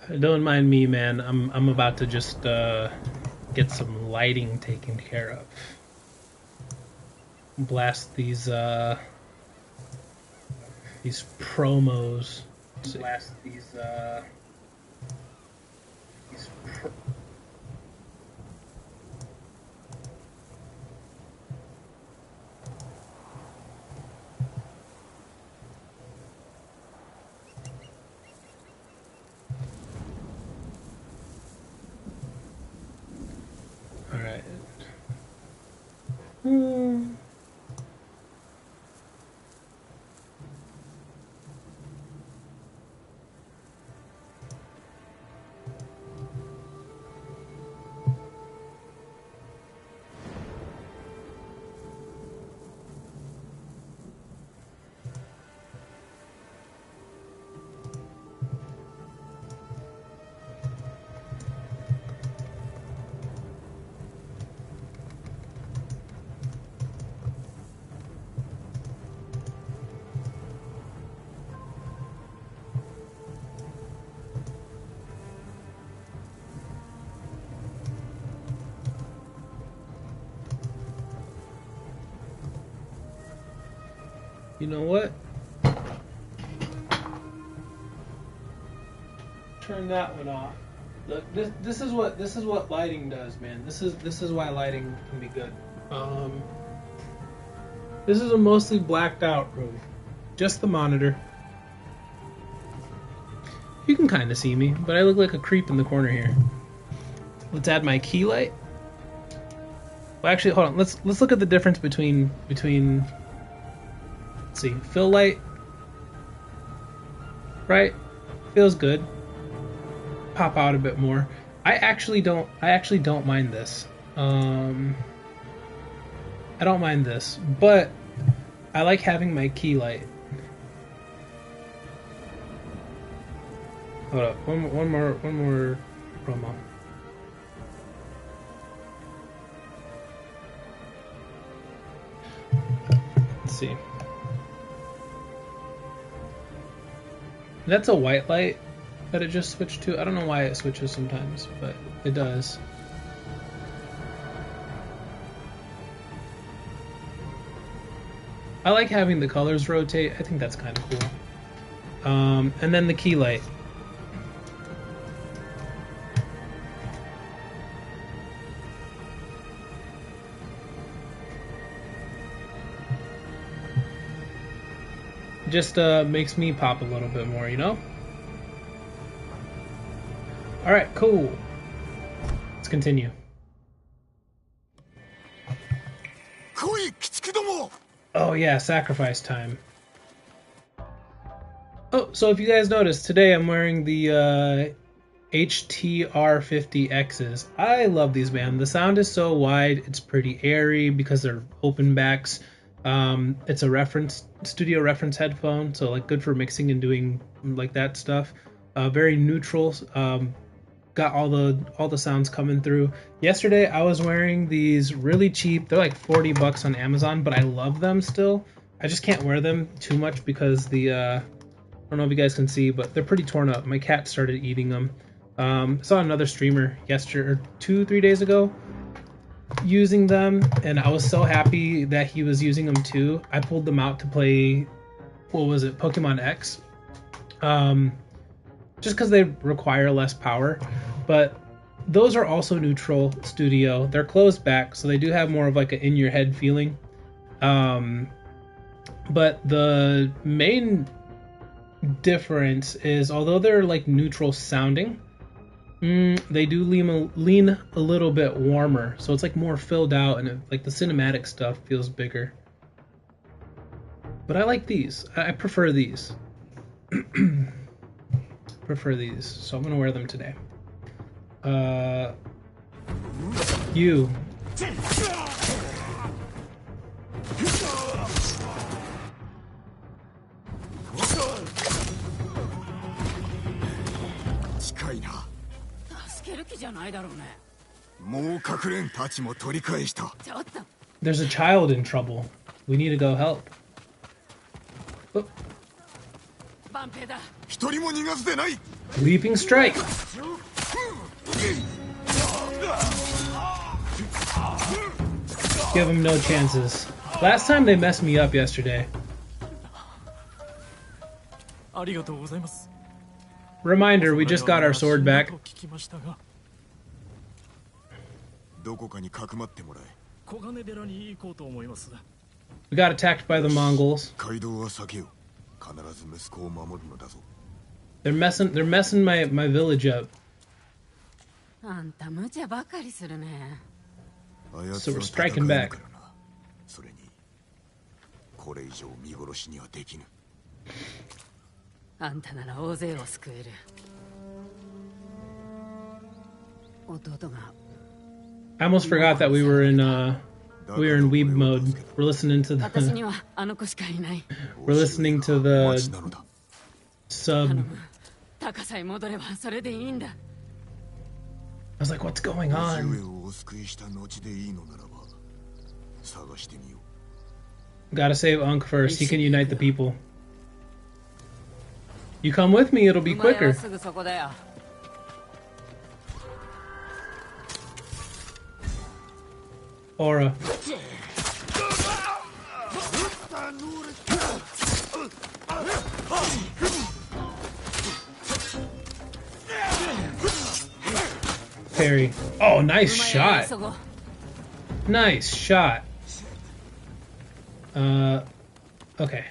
Don't mind me, man. I'm about to just get some lighting taken care of. Blast these promos. Blast these pro All right. You know what? Turn that one off. Look, this is what lighting does, man. This is why lighting can be good. This is a mostly blacked out room. Just the monitor. You can kind of see me, but I look like a creep in the corner here. Let's add my key light. Well, actually, hold on. Let's look at the difference between. Let's see, fill light. Right, feels good. Pop out a bit more. I actually don't mind this. I don't mind this, but I like having my key light. Hold up, one more promo. Let's see. That's a white light that it just switched to. I don't know why it switches sometimes, but it does. I like having the colors rotate. I think that's kind of cool. And then the key light. Just makes me pop a little bit more, you know? Alright, cool. Let's continue. Oh yeah, sacrifice time. Oh, so if you guys noticed, today I'm wearing the HTR50Xs. I love these, man. The sound is so wide, it's pretty airy because they're open backs. It's a studio reference headphone, so like good for mixing and doing like that stuff. Very neutral. Got all the sounds coming through. Yesterday I was wearing these really cheap. They're like $40 on Amazon, but I love them still. I just can't wear them too much because I don't know if you guys can see, but they're pretty torn up. My cat started eating them. Saw another streamer yesterday or 2-3 days ago using them, and I was so happy that he was using them too. I pulled them out to play, what was it, Pokemon X, just because they require less power. But those are also neutral studio. They're closed back, so they do have more of like an in your head feeling. But the main difference is, although they're like neutral sounding, they do lean a little bit warmer, so it's like more filled out, and like the cinematic stuff feels bigger. But I like these. I prefer these. Prefer these, so I'm gonna wear them today. You. There's a child in trouble. We need to go help. Oh. Leaping strike. Give them no chances. Last time they messed me up yesterday. Reminder, we just got our sword back. We got attacked by the Mongols. They're messing my village up. So we're striking back. I almost forgot that we were in weeb mode. We're listening to the sub. I was like, what's going on? Gotta save Unk first. He can unite the people. You come with me, it'll be quicker. Aura. Parry. Oh, nice shot. Nice shot. Okay.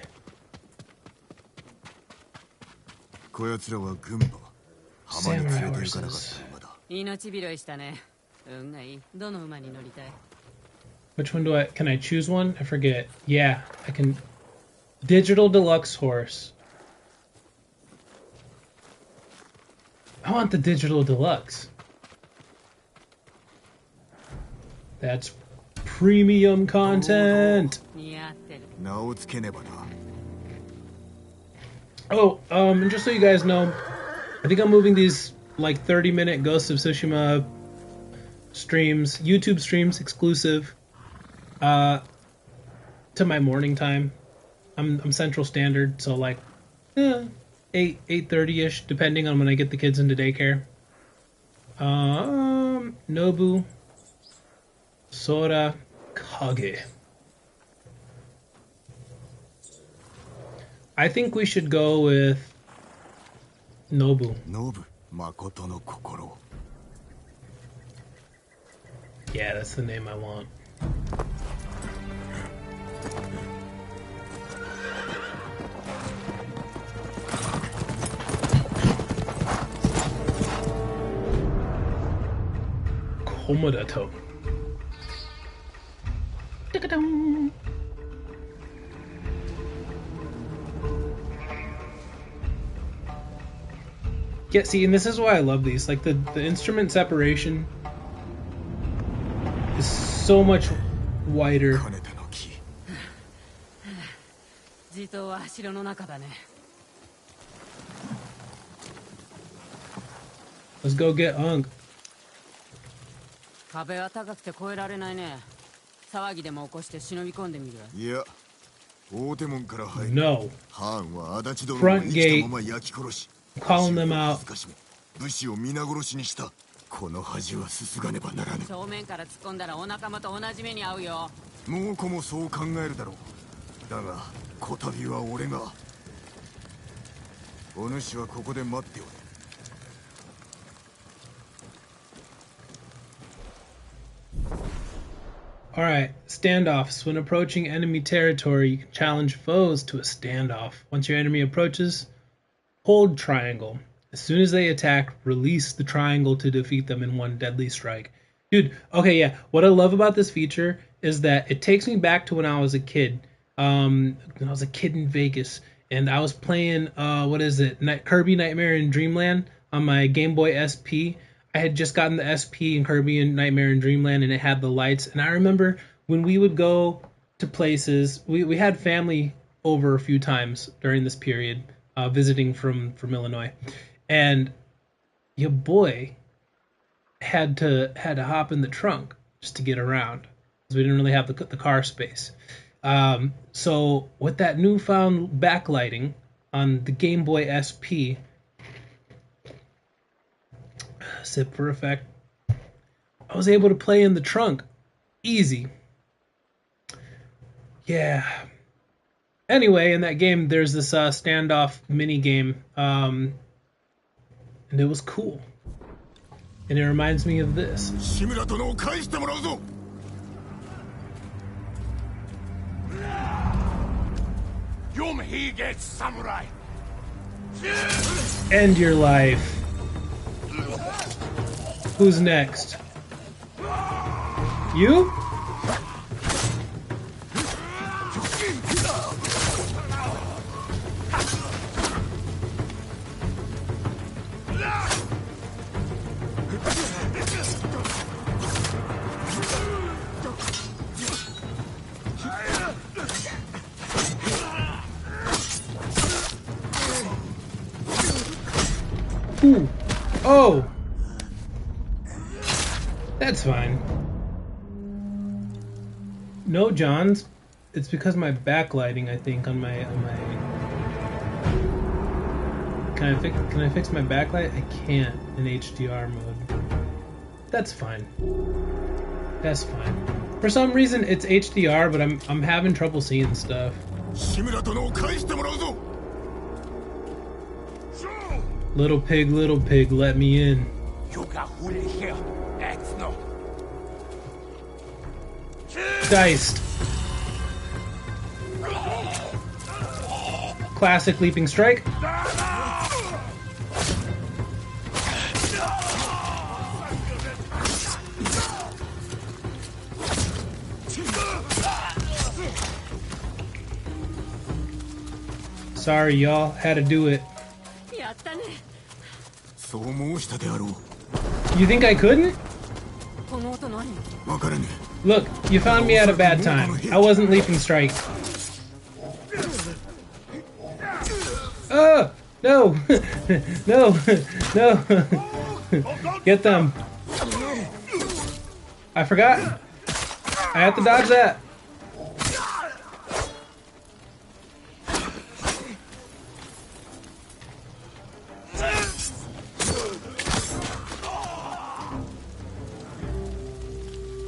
Samurai horses. Which one can I choose one? I forget. Yeah, I can. Digital deluxe horse. I want the digital deluxe. That's premium content. Oh, and just so you guys know, I think I'm moving these like 30-minute Ghost of Tsushima streams, YouTube streams exclusive, to my morning time. I'm Central Standard, so like 8:30ish, depending on when I get the kids into daycare. Nobu, Sora, Kage. I think we should go with Nobu. Yeah, that's the name I want. Komodato. Tick-a-dong. Yeah, see, and this is why I love these. Like, the instrument separation is so much wider. Let's go get Unk. No. Front gate. Calling them out. Alright, standoffs. When approaching enemy territory, you can challenge foes to a standoff. Once your enemy approaches, hold triangle. As soon as they attack, release the triangle to defeat them in one deadly strike. Dude, okay, yeah. What I love about this feature is that it takes me back to when I was a kid. When I was a kid in Vegas, and I was playing, Kirby Nightmare in Dreamland on my Game Boy SP. I had just gotten the SP in Kirby and Nightmare in Dreamland, and it had the lights. And I remember when we would go to places, we had family over a few times during this period, visiting from Illinois, and your boy had to hop in the trunk just to get around because we didn't really have the car space. So with that newfound backlighting on the Game Boy SP. Sip for effect. I was able to play in the trunk. Easy. Yeah. Anyway, in that game, there's this standoff mini game, and it was cool. And it reminds me of this. End your life. Who's next? You? Ooh. Oh! That's fine. No, Johns. It's because my backlighting, I think, on my Can I fix my backlight? I can't in HDR mode. That's fine. That's fine. For some reason it's HDR, but I'm having trouble seeing stuff. Little pig, let me in. Diced. Classic leaping strike. Sorry, y'all. Had to do it. You think I couldn't? Look, you found me at a bad time. I wasn't leaping strike. Oh! No! No! No! Get them. I forgot. I have to dodge that.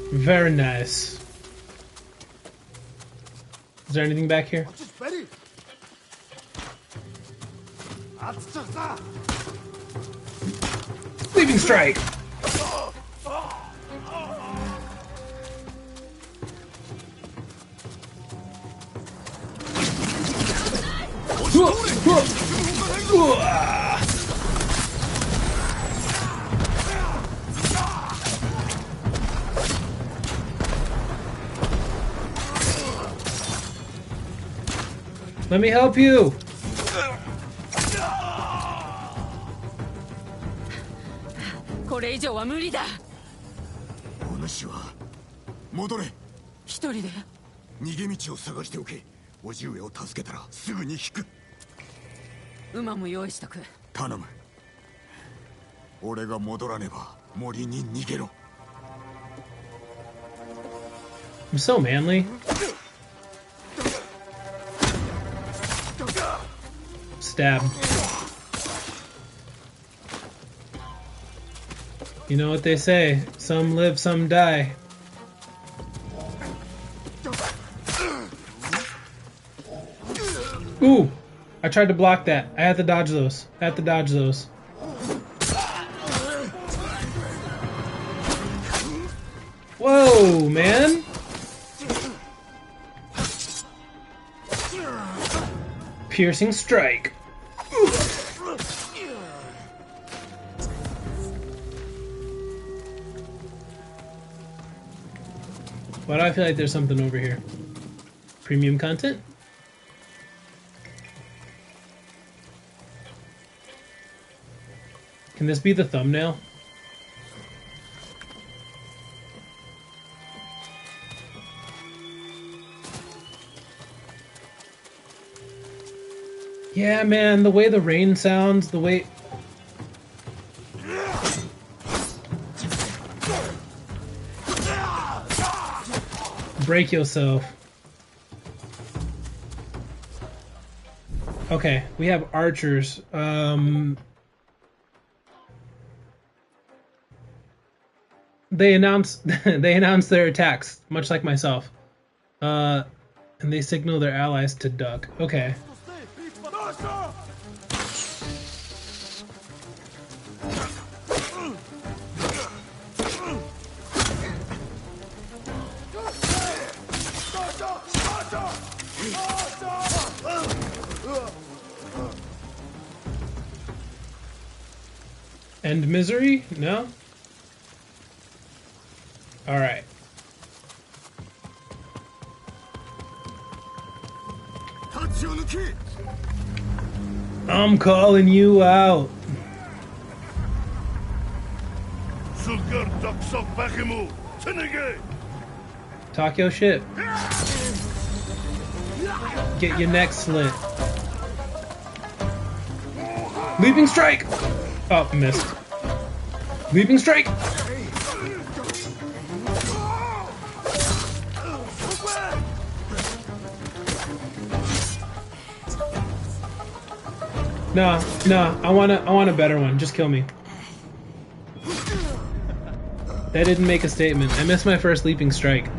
Very nice. Is there anything back here? Leaping strike! Let me help you! I'm so manly. Stab. You know what they say, some live, some die. Ooh! I tried to block that. I had to dodge those. I had to dodge those. Whoa, man! Piercing strike. Why do I feel like there's something over here? Premium content? Can this be the thumbnail? Yeah, man, the way the rain sounds, the way... Break yourself. Okay, we have archers. They announce they announce their attacks, much like myself. And they signal their allies to duck. Okay. End misery? No? Alright. I'm calling you out. Talk your shit. Get your neck slit. Leaping strike! Oh, missed. Leaping strike! No, I want a better one. Just kill me. That didn't make a statement. I missed my first leaping strike.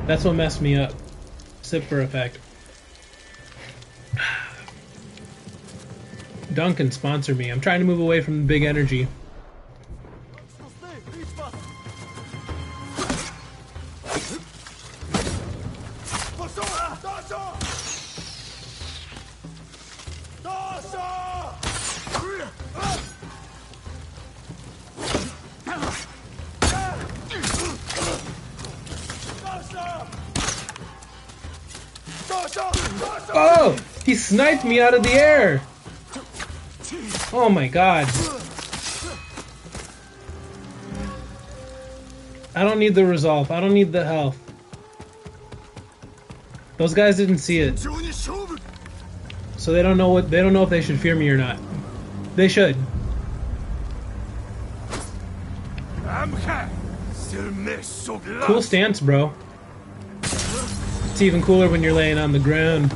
That's what messed me up. Sip for effect. Duncan, sponsor me. I'm trying to move away from the big energy. Oh! He sniped me out of the air! Oh my god. I don't need the resolve. I don't need the health. Those guys didn't see it. So they don't know if they should fear me or not. They should. Cool stance, bro. It's even cooler when you're laying on the ground.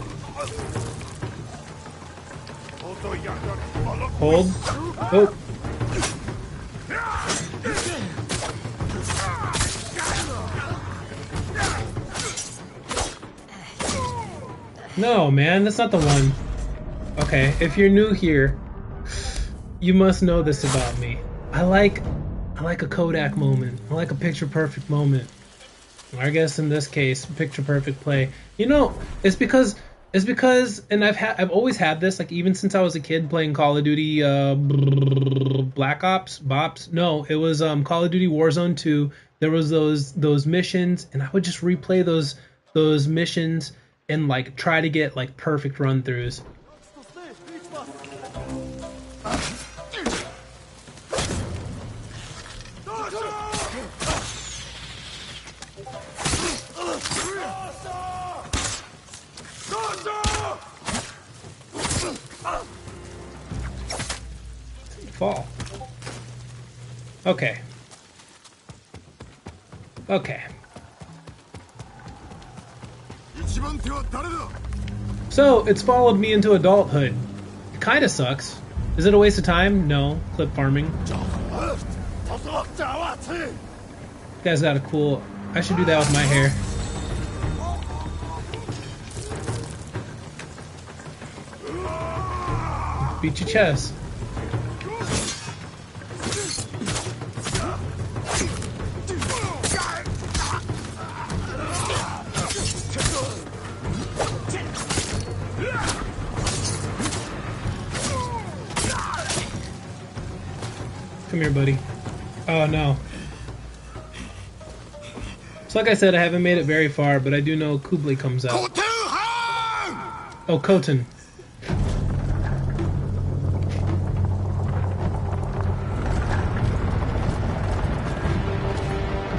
Hold. Oh. No, man, that's not the one. Okay, if you're new here, you must know this about me. I like a Kodak moment. I like a picture perfect moment. I guess in this case, picture perfect play. You know, it's because, and I've always had this, like even since I was a kid playing Call of Duty, Black Ops, Bops. No, it was Call of Duty Warzone 2. There was those missions, and I would just replay those missions and like try to get like perfect run throughs. Fall. Okay. Okay. So, it's followed me into adulthood. It kinda sucks. Is it a waste of time? No. Clip farming. You guys got a cool... I should do that with my hair. Beat your chest. Come here, buddy. Oh, no. So like I said, I haven't made it very far, but I do know Kublai comes out. Oh, Khotan.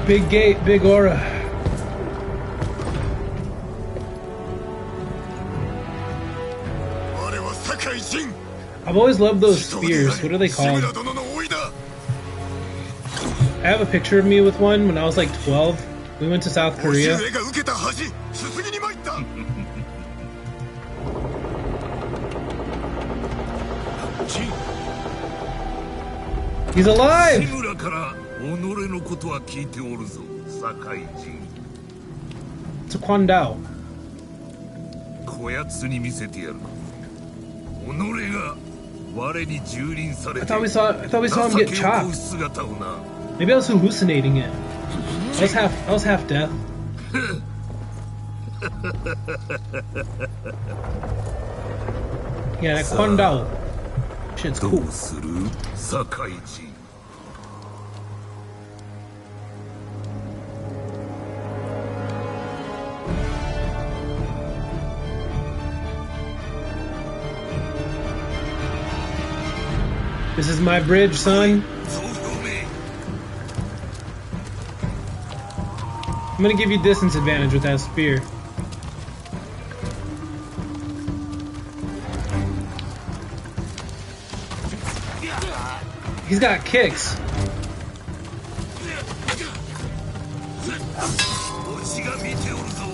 Big gate, big aura. I've always loved those spears. What are they called? I have a picture of me with one when I was like 12. We went to South Korea. He's alive! 志村から己のことは聞いておるぞ、堺人。 It's a Kwandao. こやつに見せてやる。己が我に蹂躙されて I thought we saw him get 情けをこう chopped. 姿をな。 Maybe I was hallucinating it. I was half deaf. Yeah, that Kwandao. Shit's ど cool. うする、堺人。 This is my bridge, son. 総表明。 I'm gonna give you distance advantage with that spear. He's got kicks. わしが見ておるぞ。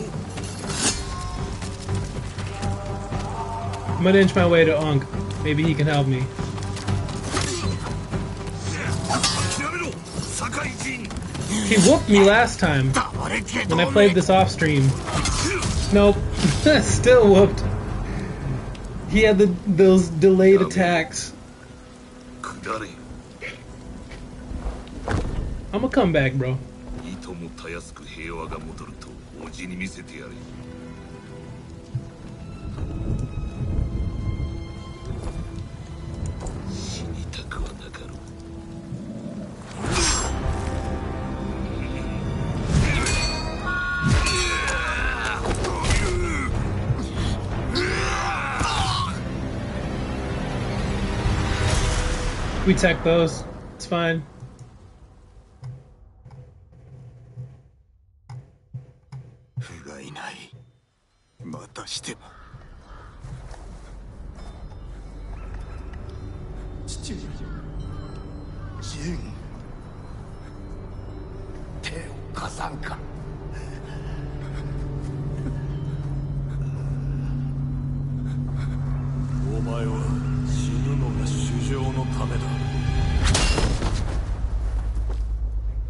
I'm gonna inch my way to Unk. Maybe he can help me. 諦めろ、堺人。 He whooped me last time when I played this off stream. Nope. Still whooped. He had those delayed attacks. 下れ。 I'm gonna come back, bro. いともたやすく平和が戻るとおじに見せてやれ。死にたくはなかろう。 We tech those. It's fine.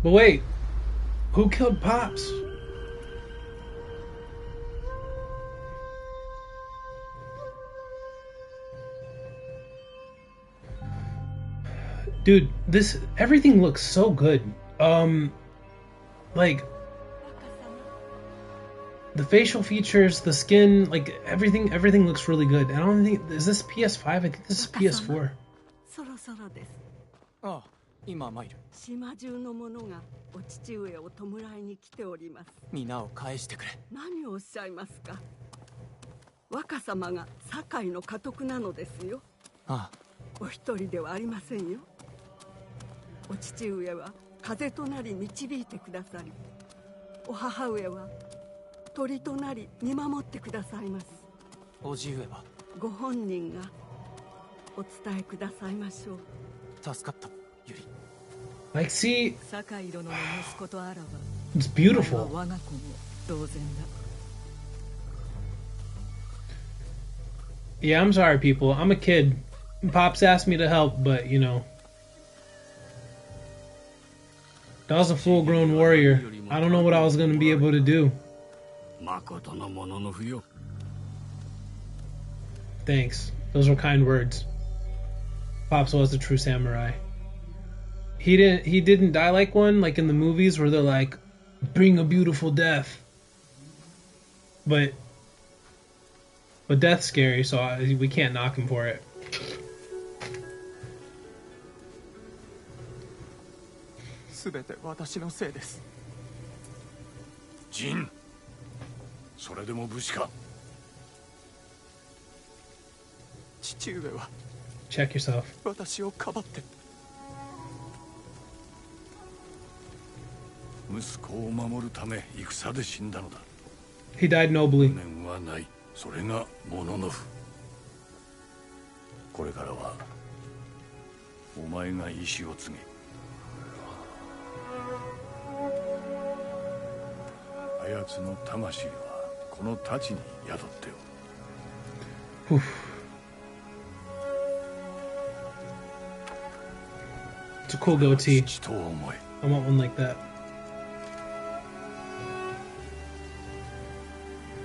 But wait, who killed Pops? Dude, everything looks so good. Like the facial features, the skin, like everything looks really good. I don't think, is this PS5? I think this is PS4. そろそろです。ああ、今参る。島中の者がお父上を弔いに来ております。皆を返してくれ。何をおっしゃいますか。若様が堺の家督なのですよ。ああ、お一人ではありませんよ。お父上は風となり導いてくださり、お母上は鳥となり見守ってくださいます。おじ上はご本人がお伝えくださいましょう。助かった、ゆり。Like, see, 堺殿の息子とあらば、 it's beautiful. 我が子も同然だ。 Yeah, I'm sorry, people. I'm a kid. Pops asked me to help, but you know, that was a full-grown warrior. I don't know what I was gonna be able to do. 誠のものの不よ。 Thanks. Those were kind words. Pops was a true samurai. He didn't die like one, like in the movies where they're like, bring a beautiful death. But death's scary, so we can't knock him for it. すべて私のせいです。陣、それでも武士か。父上は Check yourself. 私をかばって。息子を守るため戦で死んだのだ。 He died nobly. 無念はない。それがモノノフ。これからはお前が意志を継げ。あやつの魂はこの太刀に宿ってお Whew. る。 父上は お It's a cool goatee. 父と思え。 I want one like that.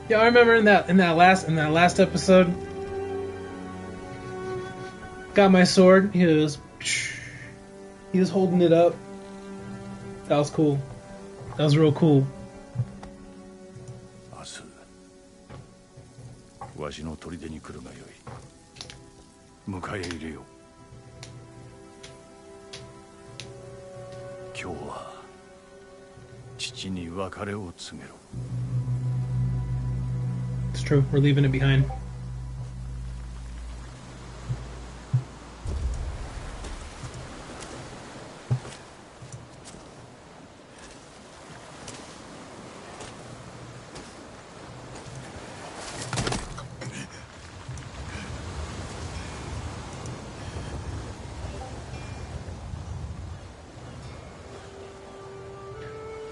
Yeah, I remember in that last episode, got my sword. He was holding it up. That was cool. That was real cool. 明日わしの砦に来るがよい。迎え入れよう。今日は父に別れを告げろ。 It's true. We're leaving it behind.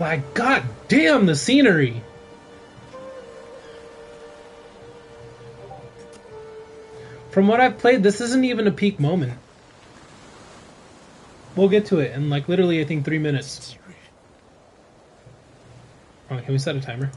Like, god damn the scenery! From what I've played, this isn't even a peak moment. We'll get to it in like literally I think 3 minutes. Oh, can we set a timer?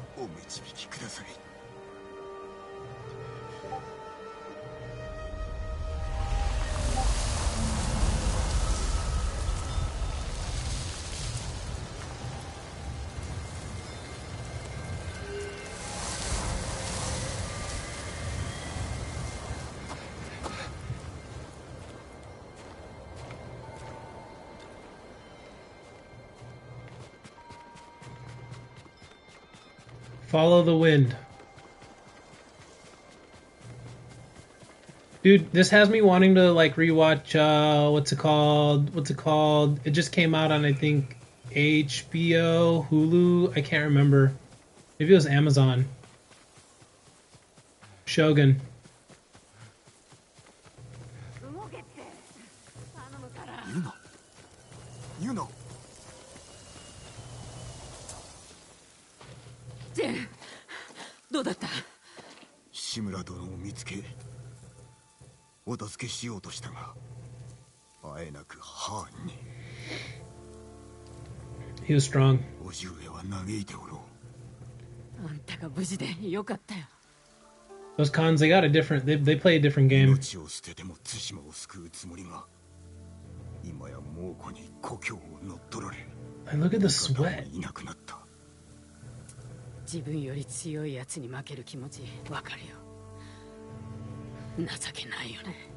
Follow the wind. Dude, this has me wanting to like rewatch what's it called? It just came out on I think HBO, Hulu, I can't remember. Maybe it was Amazon. Shogun. Yuno. どうだった？志村殿を見つけお助けしようとしたがあえなくハーンに。 He was strong. 叔父上は嘆いておろう。あんたが無事でよかったよ。Those cons, they play a different game. 命を捨てても対馬を救うつもりが今や猛虎に故郷を乗っ取られ And look at the sweat. いなくなった。自分より強いやつに負ける気持ちわかるよ。情けないよね。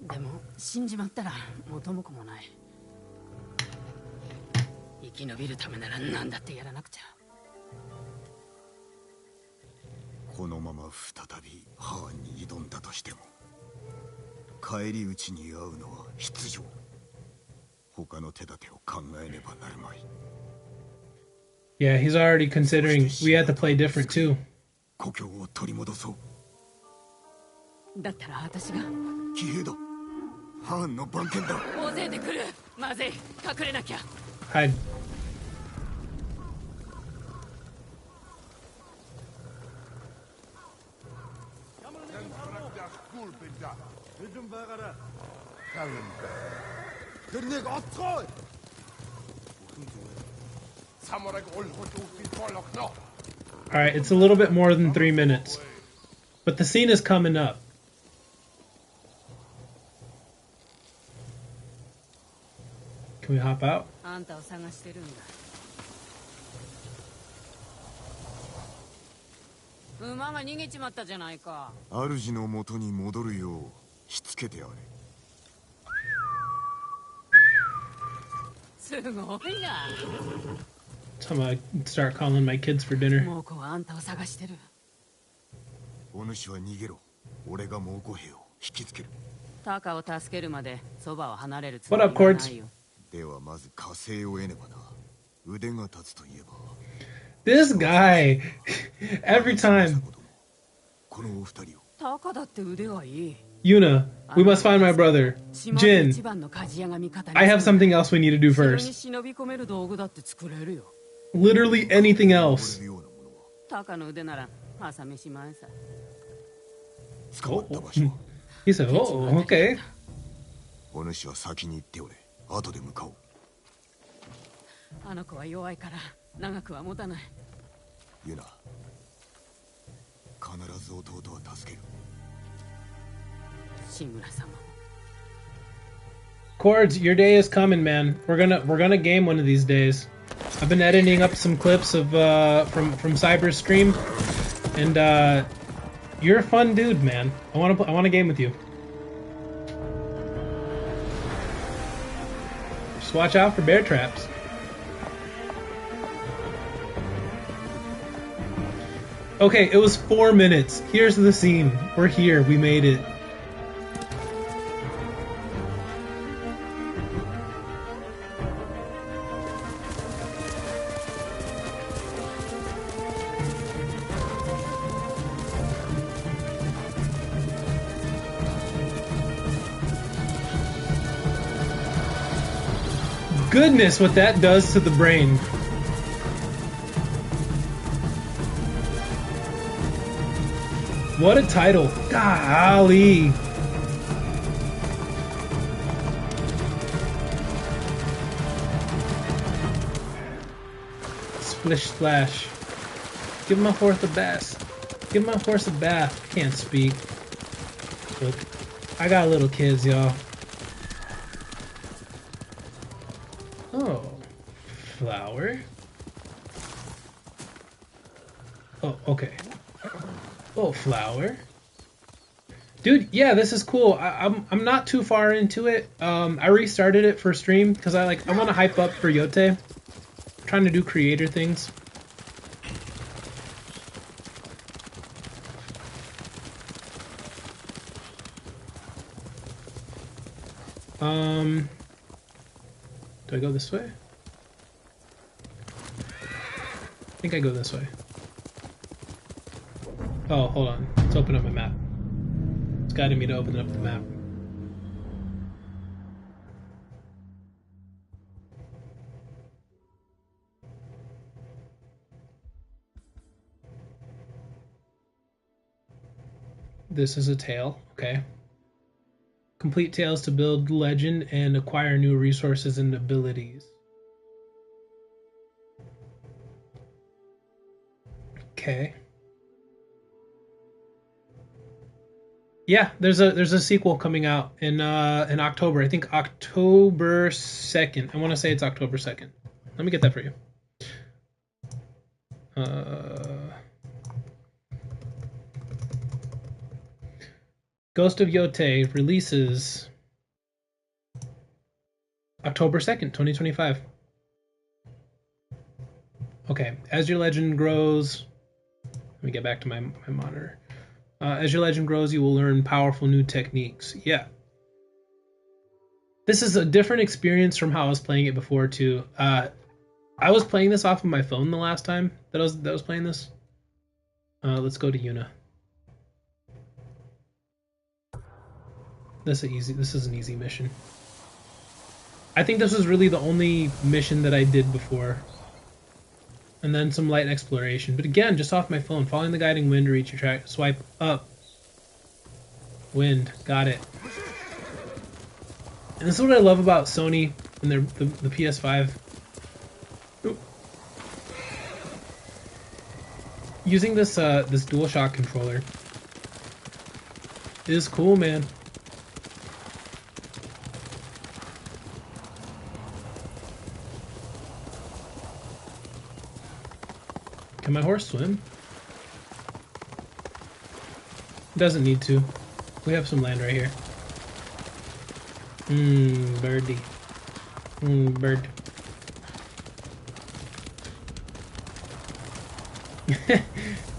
でも死んじまったら元も子もない。生き延びるためなら何だってやらなくちゃ。このまま再びハーンに挑んだとしても返り討ちに遭うのは必要。他の手立てを考えねばなるまい。 Yeah, he's already considering we had to play different too. 故郷を取り戻そう。だったら私が。騎兵だ。ハーンの番犬だ。大勢で来る。まずい。隠れなきゃ。Hide. Alright, it's a little bit more than 3 minutes. But the scene is coming up. Can we hop out? あんたを探してるんだ。馬が逃げちまったじゃないか。主の元に戻るようしつけてあれ。すごいな。So I'm gonna start calling my kids for dinner. 猛虎はあんたを探してる。お主は逃げろ。俺が猛虎兵を引きつける。タカを助けるまでそばを離れるつ What も up, りはない Cords? よ。ではまず火星を得ねばな。腕が立つといえば。 This guy! Every time. このお二人を。タカだって腕はいい。 Yuna, we must find my brother. Jin, I have something else we need to do first. 忍び込める道具だって作れるよ。 Literally anything else. タカの腕なら朝飯前さ。捕まった場所は。 He said, oh, okay. お主は先に行っておれ。後で向かおう。あの子は弱いから長くは持たない。ユナ、必ず弟は助ける。志村様も。Cords, your day is coming, man. We're gonna game one of these days. I've been editing up some clips of from Cyber's stream, and you're a fun dude, man. I wanna game with you. Just watch out for bear traps. Okay, it was 4 minutes. Here's the scene. We're here. We made it. Goodness, what that does to the brain. What a title. Golly. Splish splash. Give my horse a bath. Give my horse a bath. Can't speak. Look, I got little kids, y'all. Oh. Flower. Oh, okay. Oh, flower. Dude, yeah, this is cool. I'm not too far into it. I restarted it for stream because I want to hype up for Yote. I'm trying to do creator things. Do I go this way? I think I go this way. Oh, hold on. Let's open up my map. It's guiding me to open up the map. This is a tale, okay. Complete tales to build legend and acquire new resources and abilities. Okay. Yeah, there's a sequel coming out in October. I think October 2nd. I want to say it's October 2nd. Let me get that for you. Ghost of Yote releases October 2nd, 2025. Okay, as your legend grows, let me get back to my monitor. As your legend grows, you will learn powerful new techniques. Yeah. This is a different experience from how I was playing it before too. I was playing this off of my phone the last time that I was playing this. Let's go to Yuna. This is an easy mission. I think this was really the only mission that I did before. And then some light exploration. But again, just off my phone. Following the guiding wind to reach your track. Swipe up. Wind. Got it. And this is what I love about Sony and the PS5. Ooh. Using this this DualShock controller is cool, man. Can my horse swim? Doesn't need to. We have some land right here. Birdie. Bird. If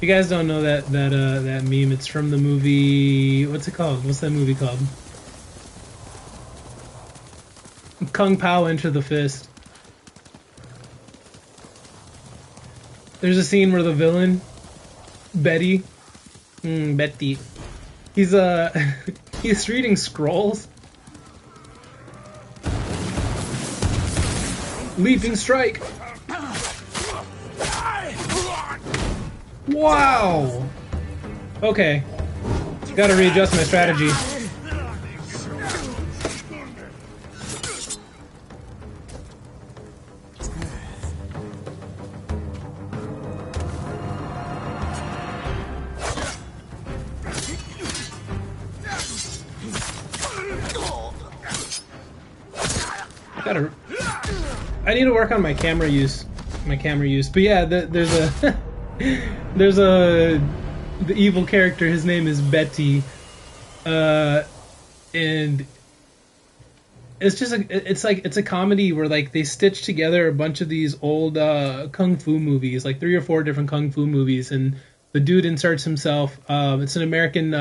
you guys don't know that meme, it's from the movie. What's it called? What's that movie called? Kung Pao Enter the Fist. There's a scene where the villain, Betty, he's he's reading scrolls. Leaping strike. Wow. Okay. Gotta readjust my strategy. I need to work on my camera use. But yeah, there's a there's the evil character. His name is Betty, and it's a comedy where like they stitch together a bunch of these old kung fu movies, like 3 or 4 different kung fu movies, and the dude inserts himself. It's an American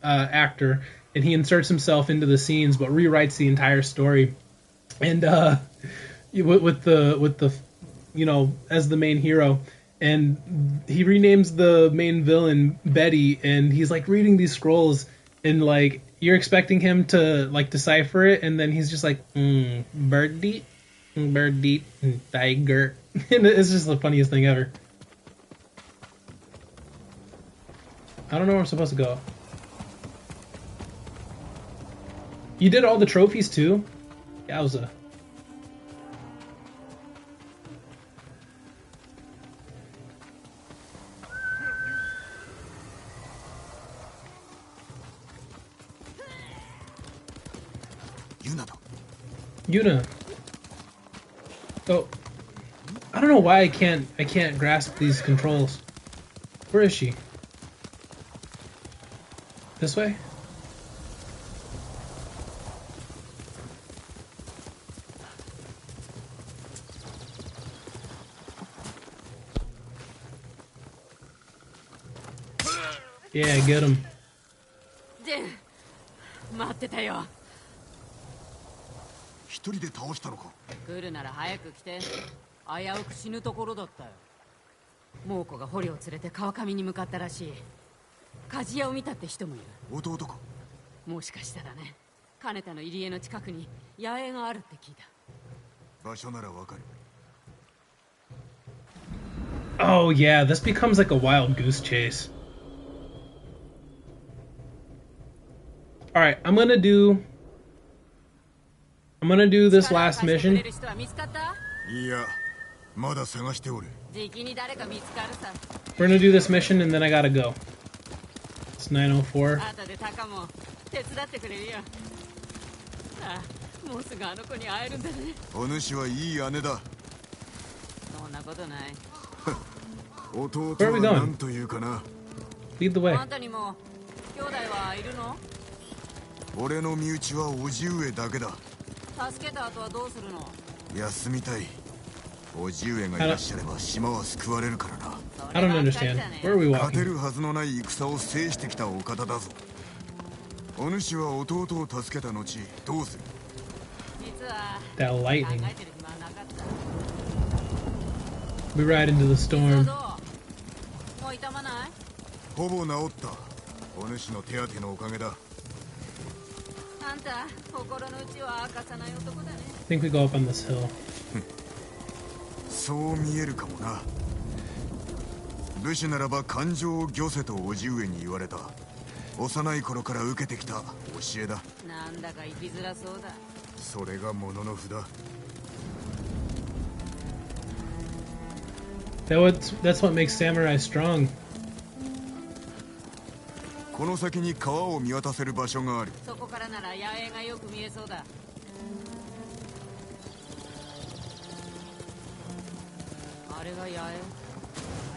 actor, and he inserts himself into the scenes, but rewrites the entire story. And with the as the main hero, and he renames the main villain Betty, and he's like reading these scrolls, and like you're expecting him to like decipher it, and then he's just like birdie, tiger, and it's just the funniest thing ever. I don't know where I'm supposed to go. You did all the trophies too? Yowza. Yuna. Oh, I don't know why I can't grasp these controls. Where is she? This way? Yeah, get him. 待ってたよ。一人で倒したのか。来るなら早く来て。危うく死ぬところだったよ。猛虎が捕虜を連れて川上に向かったらしい。鍛冶屋を見たって人もいる。弟か。もしかしたらね。金田の入り江の近くに野営があるって聞いた。場所ならわかる。Oh yeah, this becomes like a wild goose chase. All right, I'm gonna do this last mission. いや、まだ探しておる。じきに誰か見つかるさ。We're gonna do this mission and then I gotta go. It's 9:04. 後でタカも手伝ってくれるよ。ああ、もうすぐあの子に会えるんだね。お主はいい姉だ。そんなことない。弟 Where are we は going? 何というかな。Lead the way. あんたにも兄弟はいるの？俺の身内は叔父上だけだ。助けた後はどうするの？休みたい。叔父上がいらっしゃれば島は救われるからな。I don't understand. Where are we 勝て walking? るはずのない戦を制してきたお方だぞ。お主は弟を助けた後どうする？実は That 考 lightning. えてる暇はなかった。 We ride into the どう storm. ぞ。もう痛まない？ほぼ治った。お主の手当てのおかげだ。あんた心の内は明かさない男だね。I think we go up on this hill. そう見えるかもな。武士ならば感情を御せと叔父上に言われた。幼い頃から受けてきた教えだ。なんだか生きづらそうだ。それがものの札。That's what makes samurai strong. この先に川を見渡せる場所がある。そこからなら野営がよく見えそうだ。あれが野営？入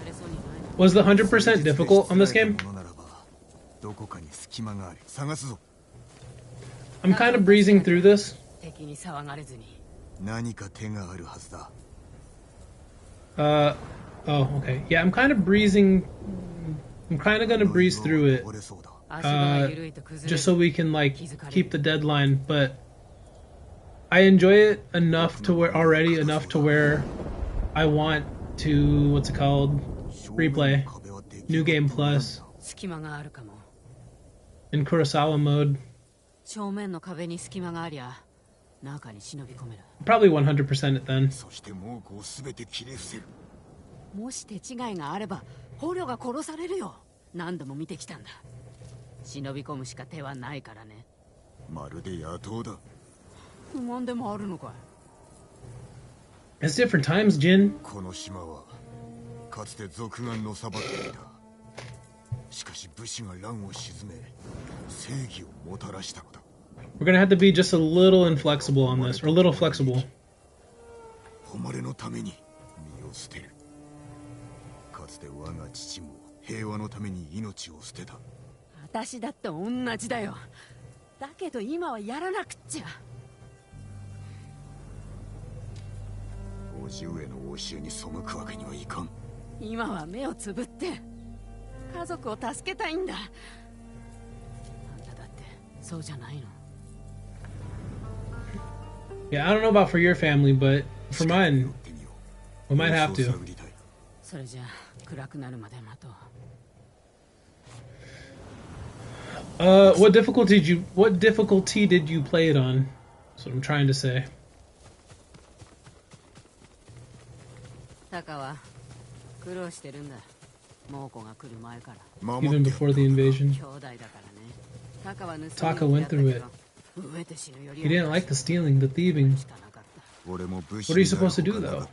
れそうにない。Was the 100% difficult on this game? どこかに隙間がある。探すぞ。I'm kind of breezing through this. 敵に騒がれずに。何か手があるはずだ。Oh, okay. Yeah, I'm kind of breezing. I'm kind of gonna breeze through it, 折れそうだ。足場が緩いと崩れ just so we can like keep the deadline. But I enjoy it enough to where I want to what's it called? Replay, New Game Plus, 隙間があるかも。 in Kurosawa mode. 正面の壁に隙間がありゃ中に忍び込める。 Probably 100% it then. そして猛虎をすべて切り伏せる。もし手違いがあれば捕虜が殺されるよ。何度も見てきたんだ。忍び込むしか手はないからね。まるで野党だ。不満でもあるのかい？ It's different times, Jin. この島はかつて賊がのさばっていた。しかし武士が乱を鎮め正義をもたらしたのだ。We're gonna have to be just a little inflexible on this, or a little flexible. 誉れのために身を捨てる。かつて我が父も平和のために命を捨てた。私だって同じだよ。だけど今はやらなくっちゃ。叔父上の教えに背くわけにはいかん。今は目をつぶって家族を助けたいんだ。あんただってそうじゃないの。 Yeah, I don't know about for your family, but for mine, we might have to. それじゃあ暗くなるまで待とう。What difficulty did you play it on? That's what I'm trying to say. タカは苦労してるんだ。猛虎が来る前から。 Even before the invasion. 兄弟だからね。タカは盗み Taka went through it. He didn't like the stealing, the thieving. What are you supposed to do, though?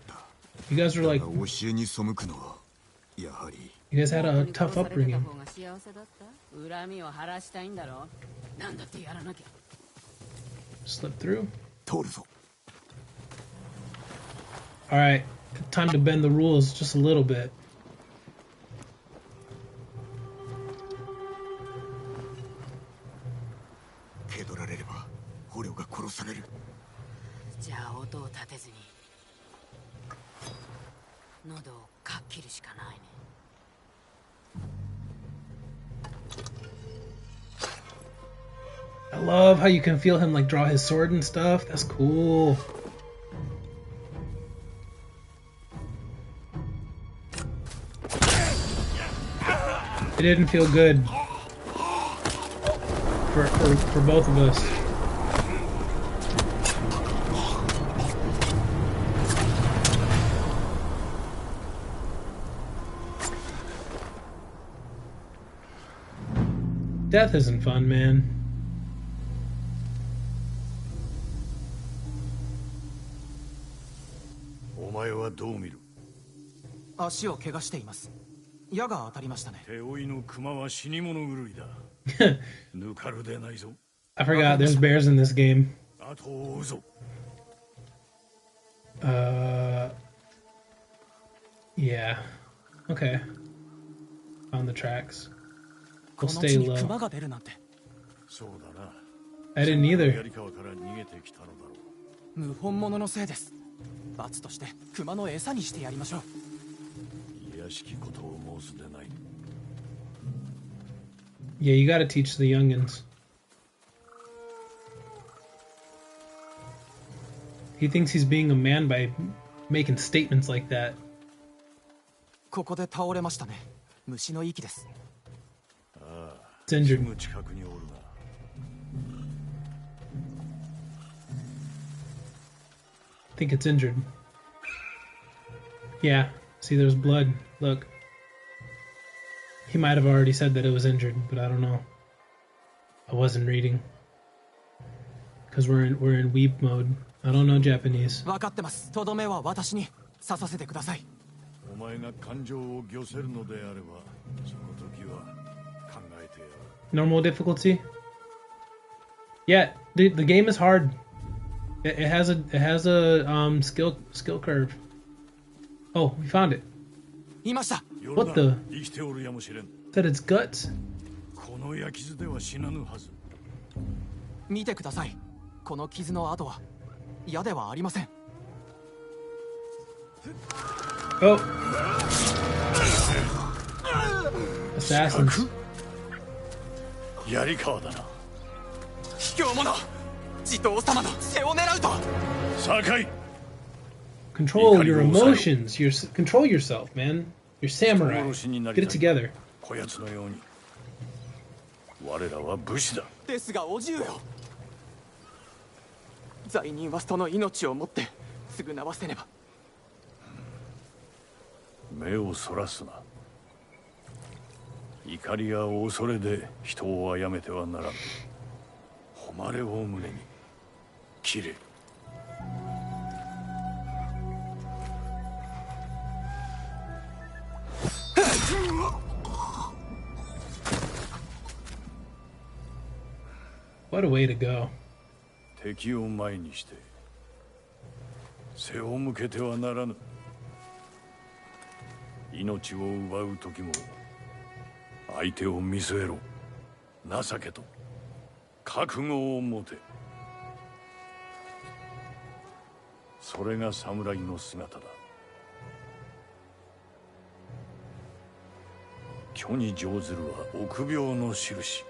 You guys were like... You guys had a tough upbringing. Slip through. Alright, time to bend the rules just a little bit. I love how you can feel him like draw his sword and stuff. That's cool. It didn't feel good for both of us. Death isn't fun, man. お前はどう見る？足を怪我しています。矢が当たりましたね。手負いの熊は死に物狂いだ。抜かるでないぞ。I forgot there's bears in this game. 後を追うぞ。Yeah. Okay. On the tracks. We'll stay low. 熊が出るなんて。そうだな。I didn't either. 槍川から逃げてきたのだろう。無本物のせいです。罰として熊の餌にしてやりましょう。いやしきことを申すでない。Yeah, you gotta teach the youngins. He thinks he's being a man by making statements like that. ここで倒れましたね。虫の息です。ああ、 It's injured. すぐ近くにおるな。I think it's injured. Yeah, see there's blood. Look. He might have already said that it was injured, but I don't know. I wasn't reading. Cause we're in weep mode. I don't know Japanese. 分かってます。とどめは私に刺させてください。お前が感情を御せるのであれば、その時は考えてやる。 Normal difficulty? Yeah, the game is hard. It has a skill curve. Oh, we found it. いました。 What the? 生きておるやもしれん。 That it's guts. この焼き傷では死なぬはず。見てください。この傷の跡は矢ではありません。 Oh. Assassins. 槍川だな。卑怯者。地頭様の背を狙うと。酒井。 Control your emotions. Control yourself, man. You're samurai. 人殺しにな Get り it たい together. こやつのように。我らは武士だ。ですがおじゅうよ。罪人はその命をもって償わせねば。目をそらすな。怒りや恐れで人を殺めてはならん。誉れを胸に切れ。What a way to go. 敵を前にして背を向けてはならぬ。命を奪う時も相手を見据えろ。情けと覚悟を持て。それが侍の姿だ。虚に乗ずるは臆病の印。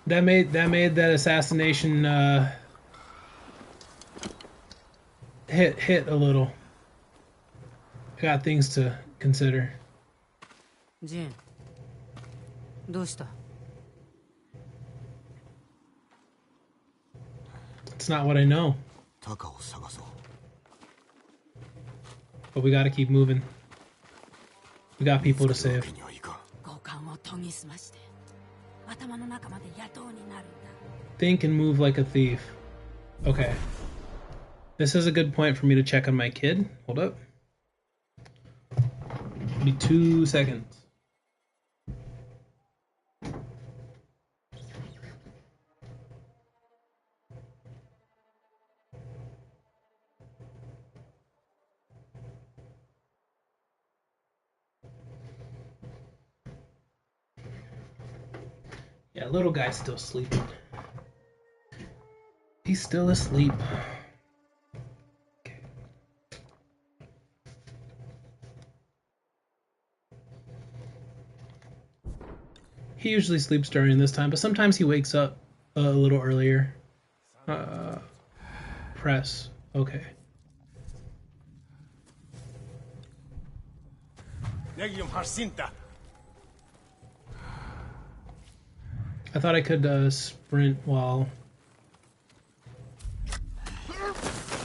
That made that assassination hit a little. Got things to consider. ジン、どうした？ It's not what I know. タカを探そう。 But we gotta keep moving. We got people to save. 五感を研ぎ澄まして、頭の中まで野党になるんだ。Think and move like a thief. Okay. This is a good point for me to check on my kid. Hold up. Give me 2 seconds. Yeah, little guy's still sleeping. He's still asleep. Okay. He usually sleeps during this time, but sometimes he wakes up a little earlier. Press. Okay. I thought I could sprint while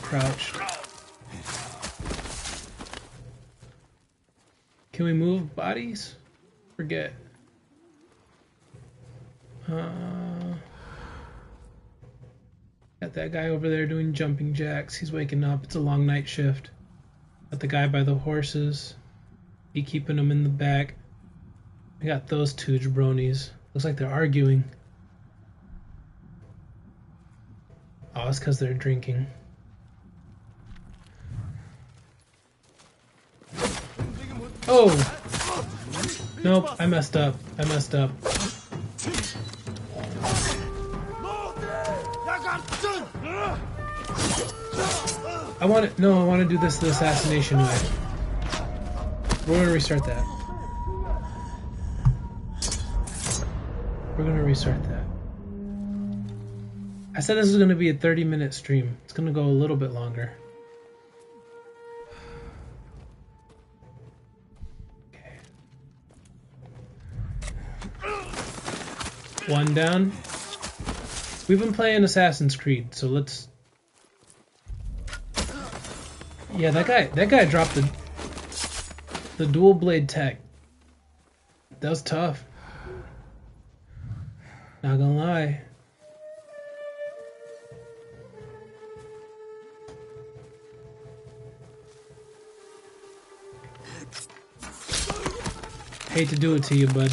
crouched. Can we move bodies? Forget. Got that guy over there doing jumping jacks. He's waking up. It's a long night shift. Got the guy by the horses. He keeping them in the back. I got those two jabronis. Looks like they're arguing. Oh, it's because they're drinking. Oh! Nope, I messed up. I messed up. I want to do this the assassination way. We're gonna restart that. We're gonna restart that. I said this was gonna be a 30-minute stream. It's gonna go a little bit longer. Okay. One down. We've been playing Assassin's Creed, so let's. Yeah, that guy dropped the dual blade tech. That was tough. Not gonna lie. Hate to do it to you, bud.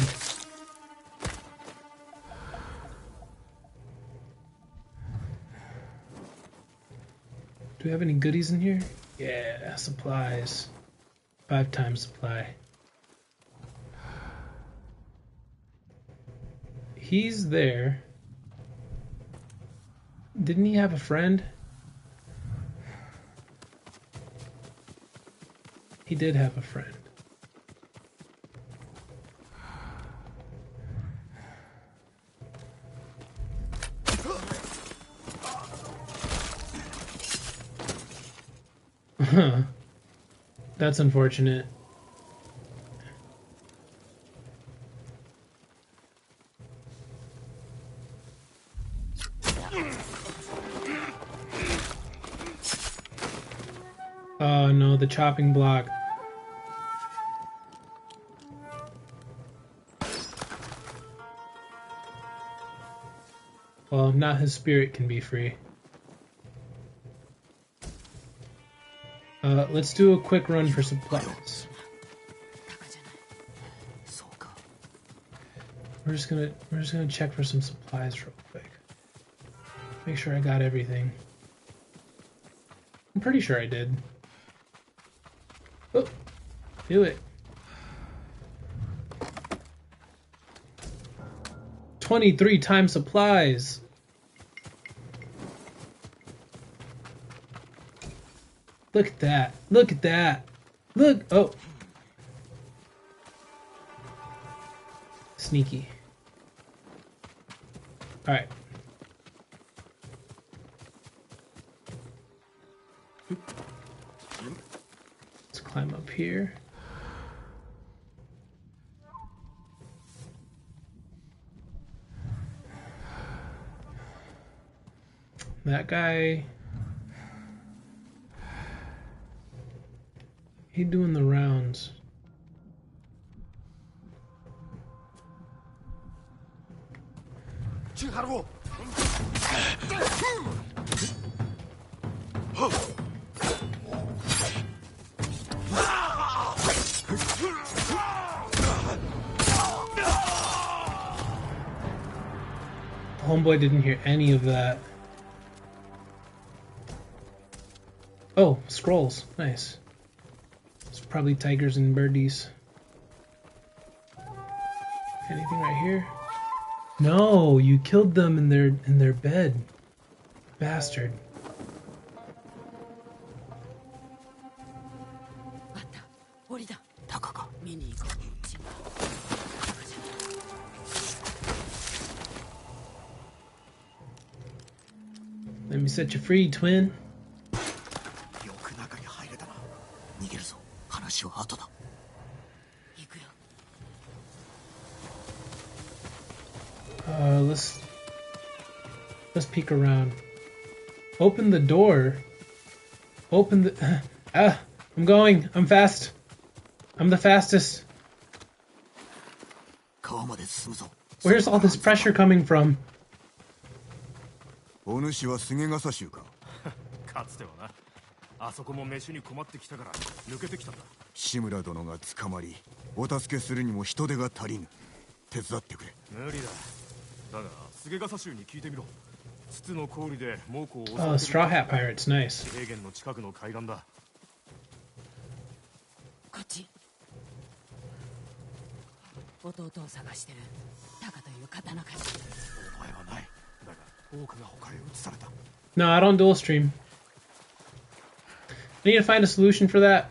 Do we have any goodies in here? Yeah, supplies. 5 times supply. He's there. Didn't he have a friend? He did have a friend. Huh. That's unfortunate. Oh no, the chopping block. Well, not his spirit can be free. Let's do a quick run for supplies. we're just gonna check for some supplies real quick. Make sure I got everything. I'm pretty sure I did. Oh, do it. 23 times supplies. Look at that. Look at that. Look. Oh. Sneaky. All right. Let's climb up here. That guy, he doing the rounds. Homeboy didn't hear any of that. Oh, scrolls. Nice. It's probably tigers and birdies. Anything right here? No, you killed them in their bed. Bastard. あった。檻だ。タカか。見に行こう。違う。Let me set you free, twin. よく中に入れたな。逃げるぞ。話は後だ。行くよ。Let's peek around. Open the door. Open the. I'm going. I'm fast. I'm the fastest. 川まで進むぞ。 Where's all this pressure coming from? お主は菅笠衆か。かつてはな。あそこも飯に困ってきたから抜けてきたんだ。志村殿が捕まり、お助けするにも人手が足りぬ。手伝ってくれ。無理だ。だが菅笠衆に聞いてみろ。筒の氷で猛虎を襲って Oh, Straw Hat Pirates, nice. 平原の近くの海岸だ。こっち。弟を探してる。タカという刀鍛冶。お前はない。だが多くが他へ移された。 No, I don't dual stream. I need to find a solution for that.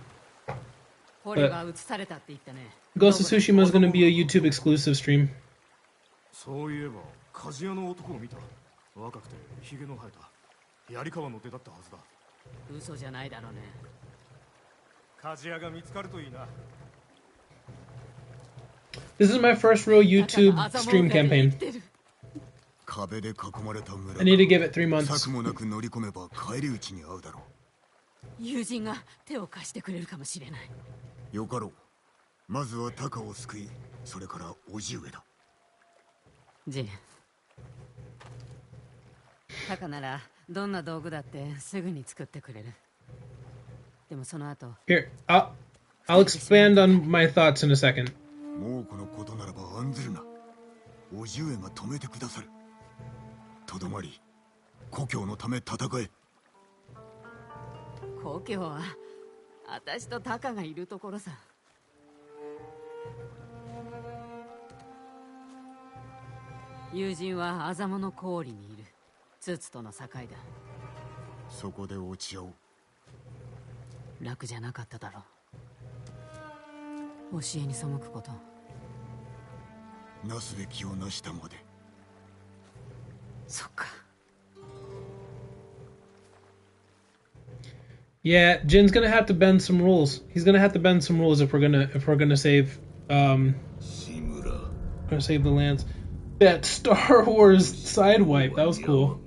捕虜が移されたって言ったね。 Ghost of Tsushima is going to be a YouTube exclusive stream. そういえば鍛冶屋の男を見た。若くてヒゲの生えた槍川の出だったはずだ。嘘じゃないだろうね。鍛冶屋が見つかるといいな。 This is my first real YouTube stream campaign. 壁で囲まれた村。 I need to give it 3 months. 策もなく乗り込めば返り討ちに遭うだろ友人が手を貸してくれるかもしれない。う。よかろう。まずはタカを救い、それから叔父上だ。ジン。タカならどんな道具だってすぐに作ってくれる。でもその後。 Here, I'll expand on my thoughts in a second. もうこのことならば案ずるな。叔父上が止めてくださる。とどまり、故郷のため戦え。故郷は私とタカがいるところさ。友人はアザモの氷にいる。ツツとの境だ。そこで落ち合おう。楽じゃなかっただろう。教えに背くこと。なすべきをなしたまで。そっか。 Yeah, Jin's gonna have to bend some rules. He's gonna have to bend some rules if we're gonna save gonna save the lands. That Star Wars side wipe, that was cool.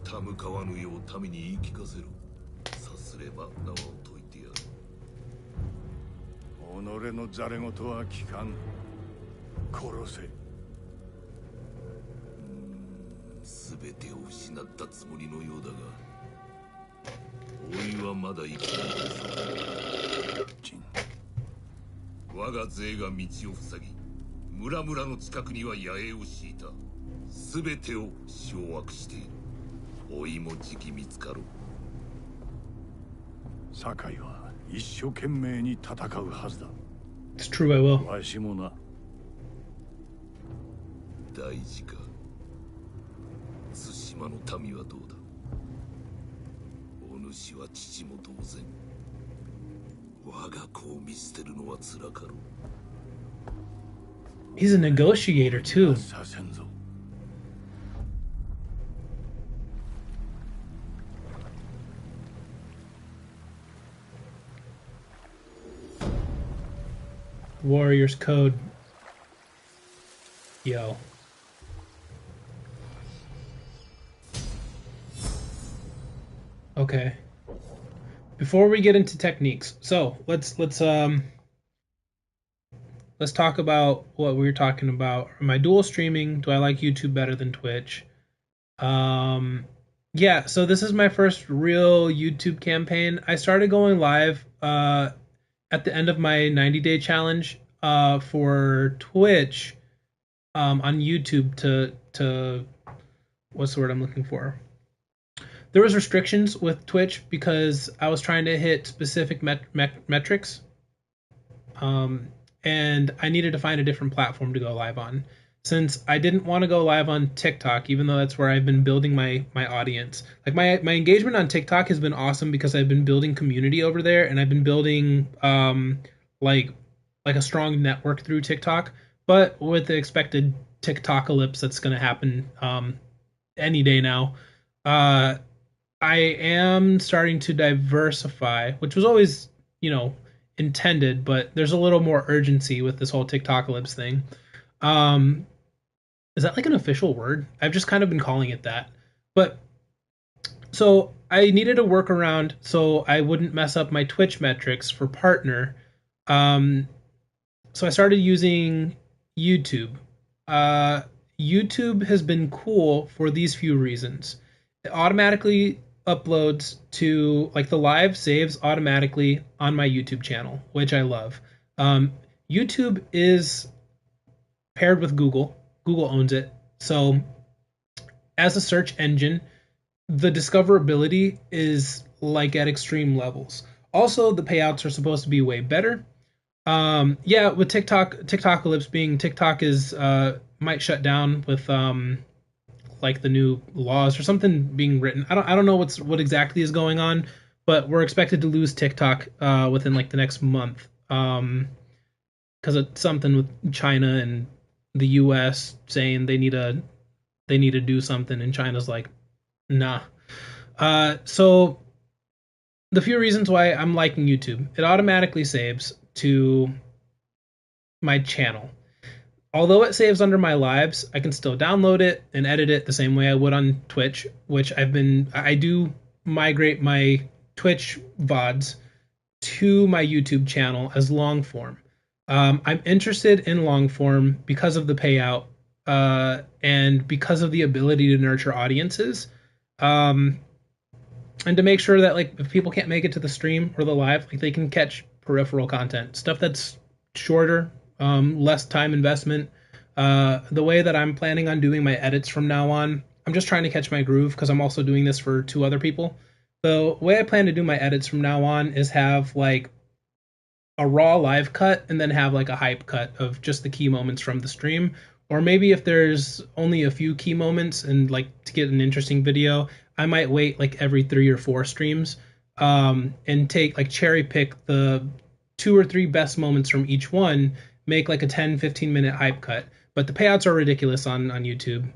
たむかわぬよう民に言い聞かせろ。さすれば縄を解いてやる。己のざれ言は聞かん。殺せ。すべてを失ったつもりのようだが、おいはまだ生きているぞ。我が勢が道を塞ぎ、村々の近くには野営を敷いた。全てを掌握している。老いもじき見つかろう。堺は一生懸命に戦うはずだ。 It's true, I will. わしもな。大事か。対馬の民はどうだ。お主は父も同然。我が子を見捨てるのは辛かろう。 He's a negotiator too. させんぞ。Warriors code. Yo. Okay. Before we get into techniques, so let's talk about what we were talking about. Am I dual streaming? Do I like YouTube better than Twitch? Yeah, so this is my first real YouTube campaign. I started going live at the end of my 90-day challenge for Twitch on YouTube to what's the word I'm looking for? There was restrictions with Twitch because I was trying to hit specific metrics. And I needed to find a different platform to go live on. Since I didn't want to go live on TikTok, even though that's where I've been building my audience. Like my engagement on TikTok has been awesome because I've been building community over there, and I've been building like a strong network through TikTok. But with the expected TikTokalypse that's going to happen any day now, I am starting to diversify, which was always, intended, but there's a little more urgency with this whole TikTokalypse thing. Is that like an official word? I've just kind of been calling it that. But so I needed a workaround so I wouldn't mess up my Twitch metrics for partner. So I started using YouTube. YouTube has been cool for these few reasons. It automatically uploads to, like, the live saves automatically on my YouTube channel, which I love. YouTube is paired with Google. Google owns it. So as a search engine, the discoverability is like at extreme levels. Also, the payouts are supposed to be way better. Yeah, with TikTokalypse being TikTok is might shut down with like the new laws or something being written. I don't know what exactly is going on, but we're expected to lose TikTok within like the next month because it's something with China and the U.S. saying they need to do something, and China's like, nah. So the few reasons why I'm liking YouTube: it automatically saves to my channel. Although it saves under my lives, I can still download it and edit it the same way I would on Twitch, which I do migrate my Twitch VODs to my YouTube channel as long form. I'm interested in long form because of the payout and because of the ability to nurture audiences. And to make sure that, like, if people can't make it to the stream or the live, like, they can catch peripheral content, stuff that's shorter, less time investment. The way that I'm planning on doing my edits from now on, I'm just trying to catch my groove because I'm also doing this for 2 other people. The way I plan to do my edits from now on is have like a raw live cut and then have like a hype cut of just the key moments from the stream. Or maybe if there's only a few key moments and like to get an interesting video, I might wait like every 3 or 4 streams and take like cherry pick the 2 or 3 best moments from each one, make like a 10-15 minute hype cut. But the payouts are ridiculous on YouTube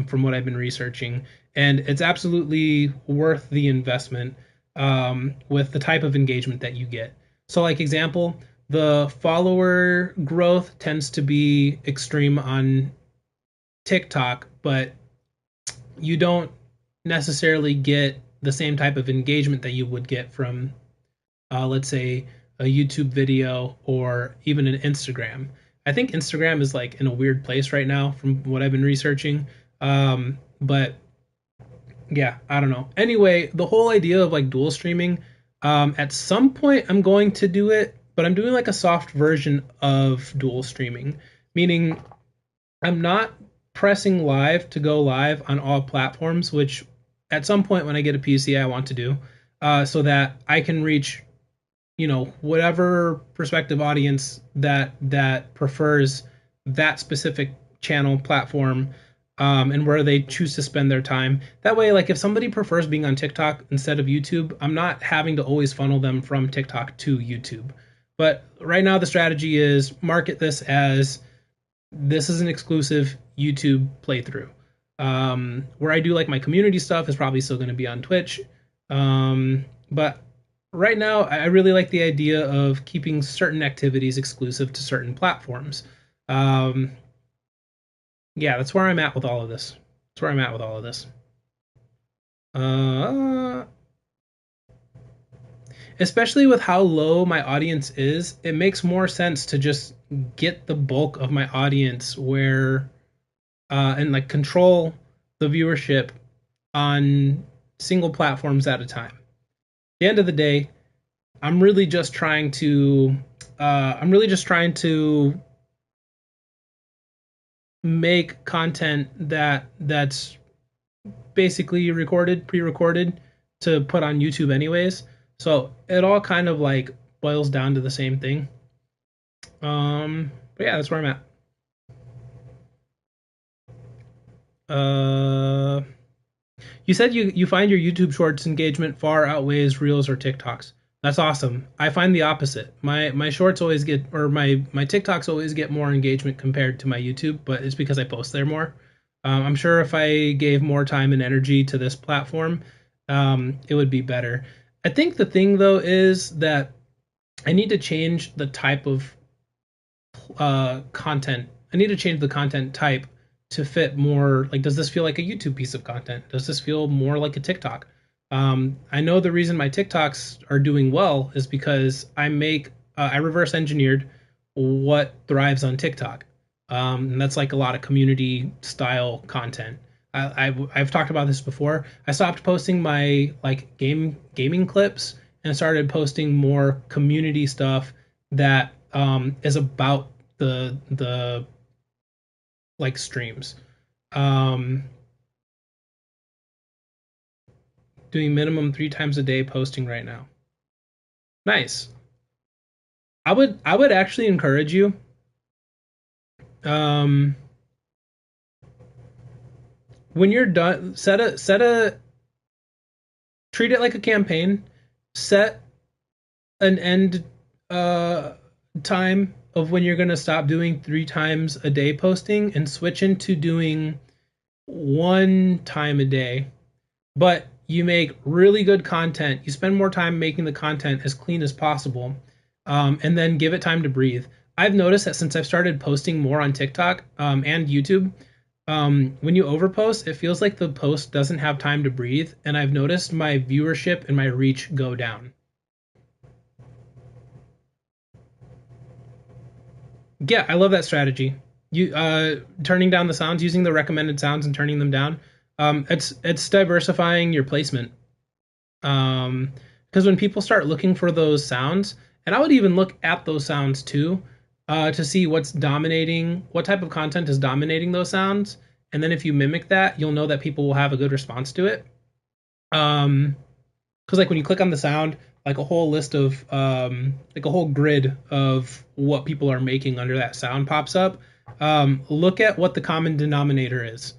from what I've been researching, and it's absolutely worth the investment with the type of engagement that you get. So, like, example, the follower growth tends to be extreme on TikTok, but you don't necessarily get the same type of engagement that you would get from, let's say, a YouTube video or even an Instagram. I think Instagram is like in a weird place right now from what I've been researching. But yeah, I don't know. Anyway, the whole idea of like dual streaming, at some point I'm going to do it, but I'm doing like a soft version of dual streaming, meaning I'm not pressing live to go live on all platforms, which at some point when I get a PC, I want to do, so that I can reach, whatever prospective audience that prefers that specific channel platform, and where they choose to spend their time. That way, like if somebody prefers being on TikTok instead of YouTube, I'm not having to always funnel them from TikTok to YouTube. But right now, the strategy is market this as this is an exclusive YouTube playthrough. Where I do like my community stuff is probably still going to be on Twitch. But right now, I really like the idea of keeping certain activities exclusive to certain platforms. Um, yeah, that's where I'm at with all of this. That's where I'm at with all of this. Uh, Especially with how low my audience is, it makes more sense to just get the bulk of my audience where and like control the viewership on single platforms at a time. At the end of the day, I'm really just trying to make content that's basically pre-recorded to put on YouTube anyways. So it all kind of like boils down to the same thing. But yeah, that's where I'm at. You said you find your YouTube Shorts engagement far outweighs Reels or TikToks. That's awesome. I find the opposite. My Shorts always get, or my TikToks always get more engagement compared to my YouTube, but it's because I post there more. I'm sure if I gave more time and energy to this platform, it would be better. I think the thing though is that I need to change the type of content. I need to change the content type to fit more. Like, does this feel like a YouTube piece of content? Does this feel more like a TikTok? I know the reason my TikToks are doing well is because I reverse engineered what thrives on TikTok. And that's like a lot of community style content. I've talked about this before. I stopped posting my like gaming clips and started posting more community stuff that is about the like streams. Um, Doing minimum 3 times a day posting right now. Nice. I would actually encourage you. Um, when you're done, set a treat it like a campaign. Set an end uh time of when you're gonna stop doing 3 times a day posting and switch into doing 1 time a day, but you make really good content. You spend more time making the content as clean as possible, and then give it time to breathe. I've noticed that since I've started posting more on TikTok and YouTube, when you overpost, it feels like the post doesn't have time to breathe, and I've noticed my viewership and my reach go down. Yeah, I love that strategy. You turning down the sounds, using the recommended sounds and turning them down. It's diversifying your placement. Because when people start looking for those sounds, and I would even look at those sounds too, to see what's dominating, what type of content is dominating those sounds, and then if you mimic that, you'll know that people will have a good response to it. Because like when you click on the sound, like a whole list of like a whole grid of what people are making under that sound pops up. Look at what the common denominator is.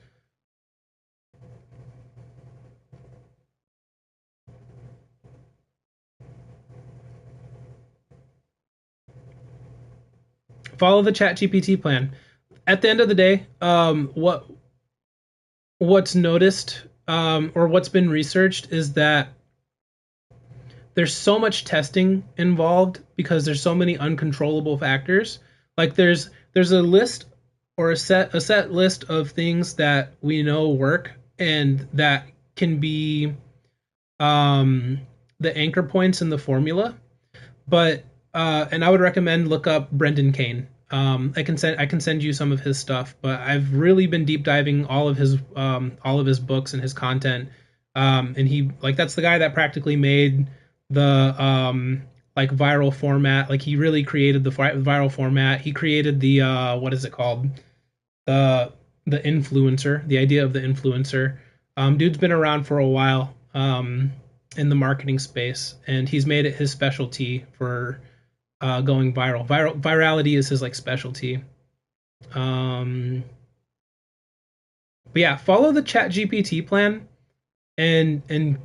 Follow the chat GPT plan. At the end of the day, what's noticed, or what's been researched is that there's so much testing involved because there's so many uncontrollable factors. Like there's a list, or a set list of things that we know work and that can be um, the anchor points in the formula. But and I would recommend look up Brendan Kane. I can send you some of his stuff, but I've really been deep diving all of his books and his content. And he, like, that's the guy that practically made the like viral format. Like he really created the viral format. He created the what is it called? the influencer, the idea of the influencer. Dude's been around for a while in the marketing space, and he's made it his specialty for going viral. Virality is his like specialty. But yeah, follow the Chat GPT plan and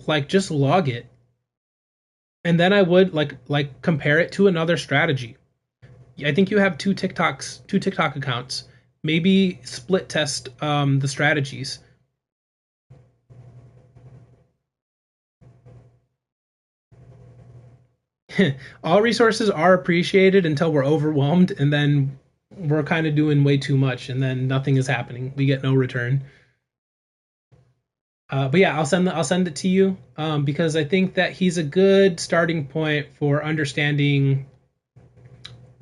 like just log it, and then I would like compare it to another strategy. I think you have two TikTok accounts. Maybe split test the strategies. All resources are appreciated until we're overwhelmed, and then we're kind of doing way too much, and then nothing is happening. We get no return. But yeah, I'll send it to you because I think that he's a good starting point for understanding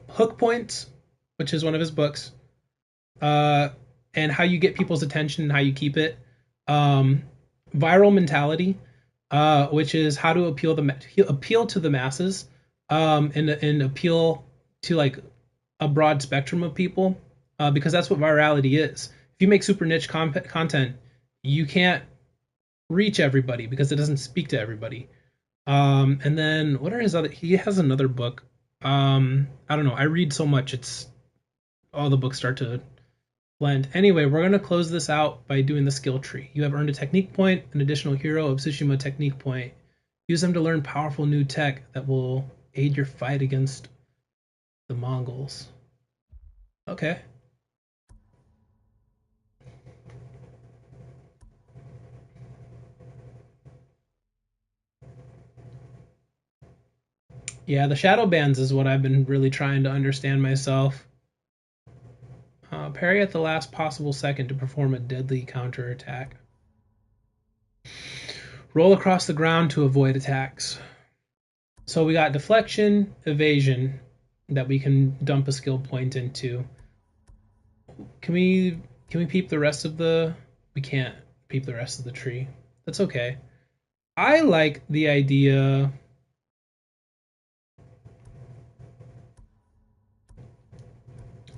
hook points, which is one of his books, uh, and how you get people's attention and how you keep it. Viral mentality, which is how to appeal to the masses, and appeal to like a broad spectrum of people, because that's what virality is. If you make super niche content, you can't reach everybody because it doesn't speak to everybody. And then what are his other? He has another book. I don't know. I read so much. It's all the books start to blend. Anyway, we're gonna close this out by doing the skill tree. You have earned a technique point, an additional hero of Tsushima technique point. Use them to learn powerful new tech that will aid your fight against the Mongols. Okay. Yeah, the shadow bands is what I've been really trying to understand myself. Parry at the last possible second to perform a deadly counterattack. Roll across the ground to avoid attacks. So we got deflection, evasion that we can dump a skill point into. Can we peep the rest of the? We can't peep the rest of the tree. That's okay. I like the idea.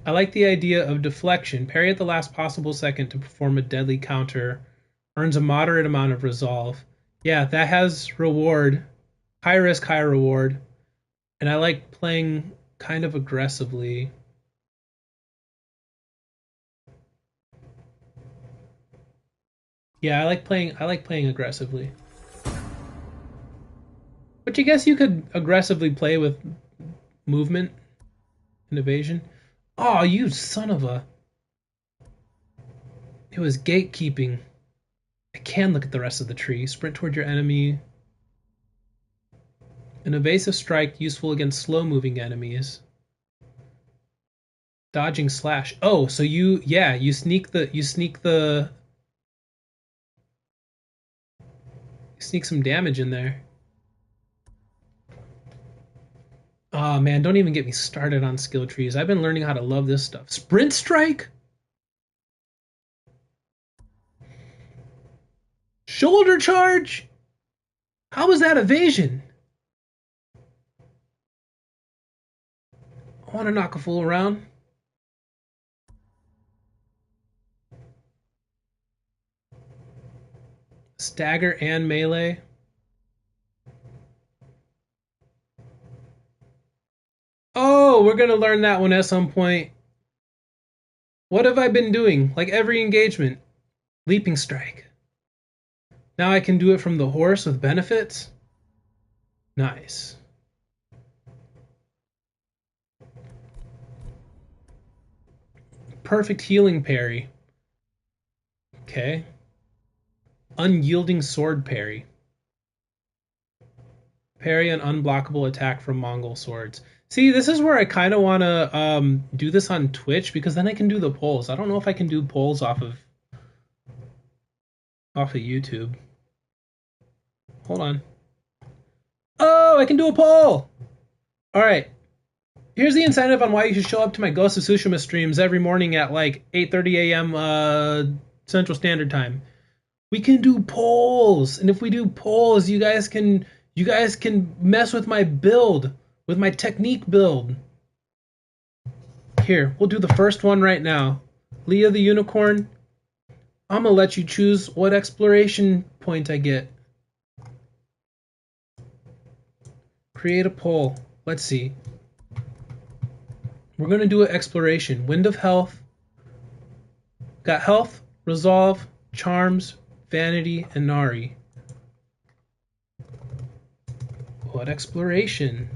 I like the idea of deflection. Parry at the last possible second to perform a deadly counter. Earns a moderate amount of resolve. Yeah, that has reward. High risk, high reward. And I like playing kind of aggressively. Yeah, I like playing aggressively. Which I guess you could aggressively play with movement and evasion. Oh, you son of a. It was gatekeeping. I can look at the rest of the tree. Sprint toward your enemy. An evasive strike useful against slow-moving enemies. Dodging slash. Oh, so you sneak some damage in there. Oh man, don't even get me started on skill trees. I've been learning how to love this stuff. Sprint strike? Shoulder charge? How was that evasion? I want to knock a fool around. Stagger and melee. Oh, we're going to learn that one at some point. What have I been doing? Like every engagement. Leaping strike. Now I can do it from the horse with benefits? Nice. Perfect healing parry. Okay. Unyielding sword parry. Parry an unblockable attack from Mongol swords. See, this is where I kind of want to do this on Twitch because then I can do the polls. I don't know if I can do polls off of YouTube. Hold on. Oh, I can do a poll! Alright. Here's the incentive on why you should show up to my Ghost of Tsushima streams every morning at like 8:30 a.m. Central Standard Time. We can do polls, and if we do polls, you guys can mess with my build, with my technique build. Here, we'll do the first one right now. Leah the Unicorn, I'm gonna let you choose what exploration point I get. Create a poll. Let's see. We're gonna do an exploration. Wind of Health. Got Health, Resolve, Charms, Vanity, and Nari. What exploration?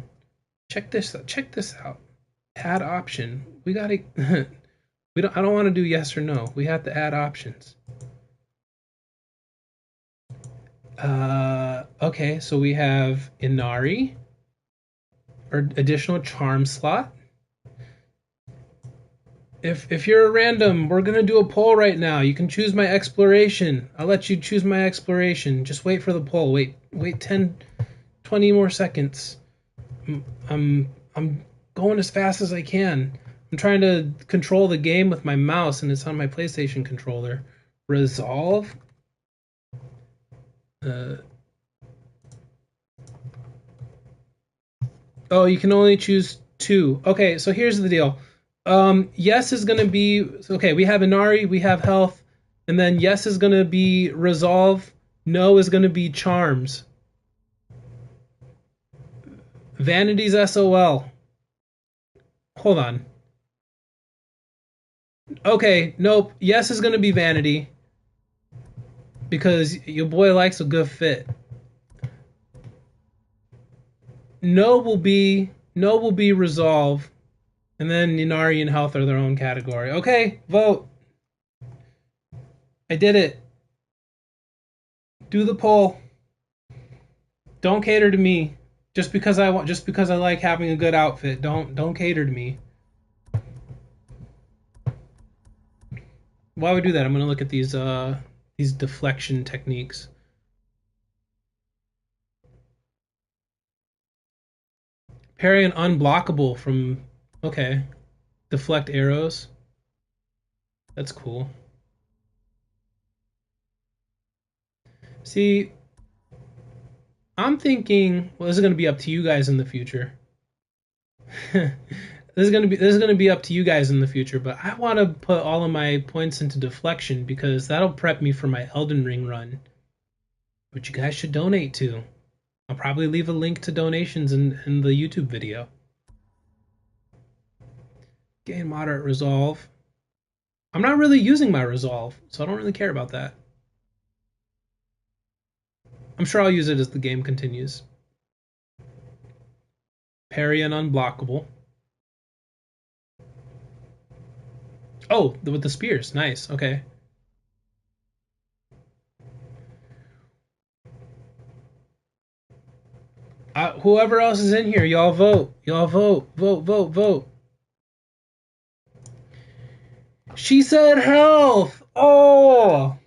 Check this out. Check this out. Add option. We gotta. we don't. I don't want to do yes or no. We have to add options. Okay, so we have Inari, or additional charm slot. If you're a random, we're gonna do a poll right now. You can choose my exploration. I'll let you choose my exploration. Just wait for the poll. Wait 10, 20 more seconds. I'm going as fast as I can. I'm trying to control the game with my mouse, and it's on my PlayStation controller. Resolve. Oh, you can only choose 2. Okay, so here's the deal. Yes is gonna be okay. We have Inari, we have Health, and then yes is gonna be Resolve. No is gonna be Charms. Vanity's SOL. Hold on. Okay, nope. Yes is gonna be Vanity because your boy likes a good fit. No will be Resolve, and then Inari and Health are their own category. Okay, vote. I did it. Do the poll. Don't cater to me. Just because I like having a good outfit. Don't cater to me. While we do that, I'm gonna look at these deflection techniques. Parry an unblockable from okay. Deflect arrows. That's cool. See, I'm thinking, well, this is gonna be up to you guys in the future. This is gonna be up to you guys in the future, but I want to put all of my points into deflection because that'll prep me for my Elden Ring run, which you guys should donate to. I'll probably leave a link to donations in the YouTube video. Gain moderate resolve. I'm not really using my resolve, so I don't really care about that. I'm sure I'll use it as the game continues. Parry and unblockable. Oh, with the spears. Nice. Okay. Whoever else is in here, y'all vote. Y'all vote. Vote, vote, vote. She said health. Oh.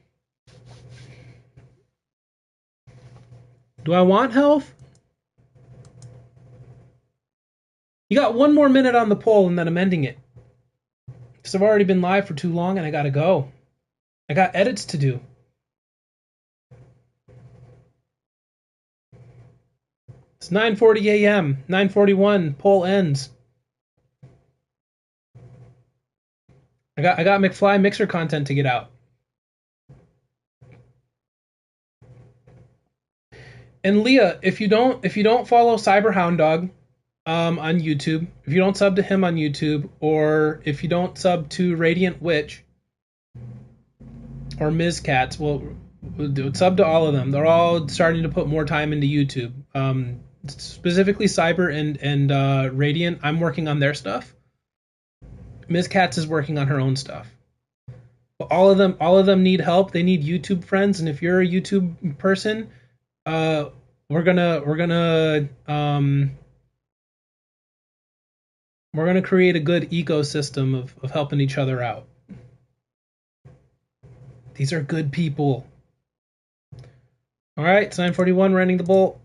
Do I want health? You got 1 more minute on the poll and then I'm ending it. Because I've already been live for too long and I gotta go. I got edits to do. It's 9:40 a.m. 9:41. Poll ends. I got McFly Mixer content to get out. And Leah, if you don't follow Cyberhound Dog on YouTube, if you don't sub to him on YouTube, or if you don't sub to Radiant Witch or Ms. Cats, well, sub to all of them. They're all starting to put more time into YouTube. Specifically Cyber and Radiant, I'm working on their stuff. Ms. Cats is working on her own stuff. But all of them need help. They need YouTube friends, and if you're a YouTube person, we're gonna create a good ecosystem of helping each other out. These are good people. All right, it's 9:41. Running the bolt.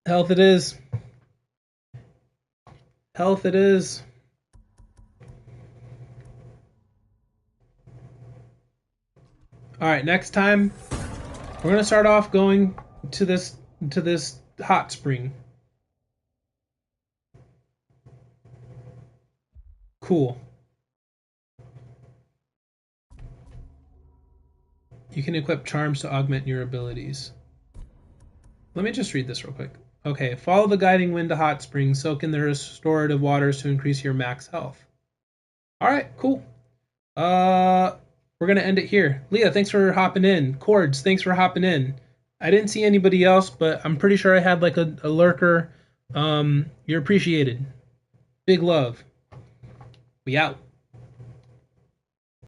Health it is. Health it is. All right, next time we're gonna start off going to this hot spring. Cool. You can equip charms to augment your abilities. Let me just read this real quick. Okay, follow the guiding wind to hot springs. Soak in the restorative waters to increase your max health. All right, cool. We're gonna end it here. Leah, thanks for hopping in. Cords, thanks for hopping in. I didn't see anybody else, but I'm pretty sure I had like a lurker. You're appreciated. Big love. We out.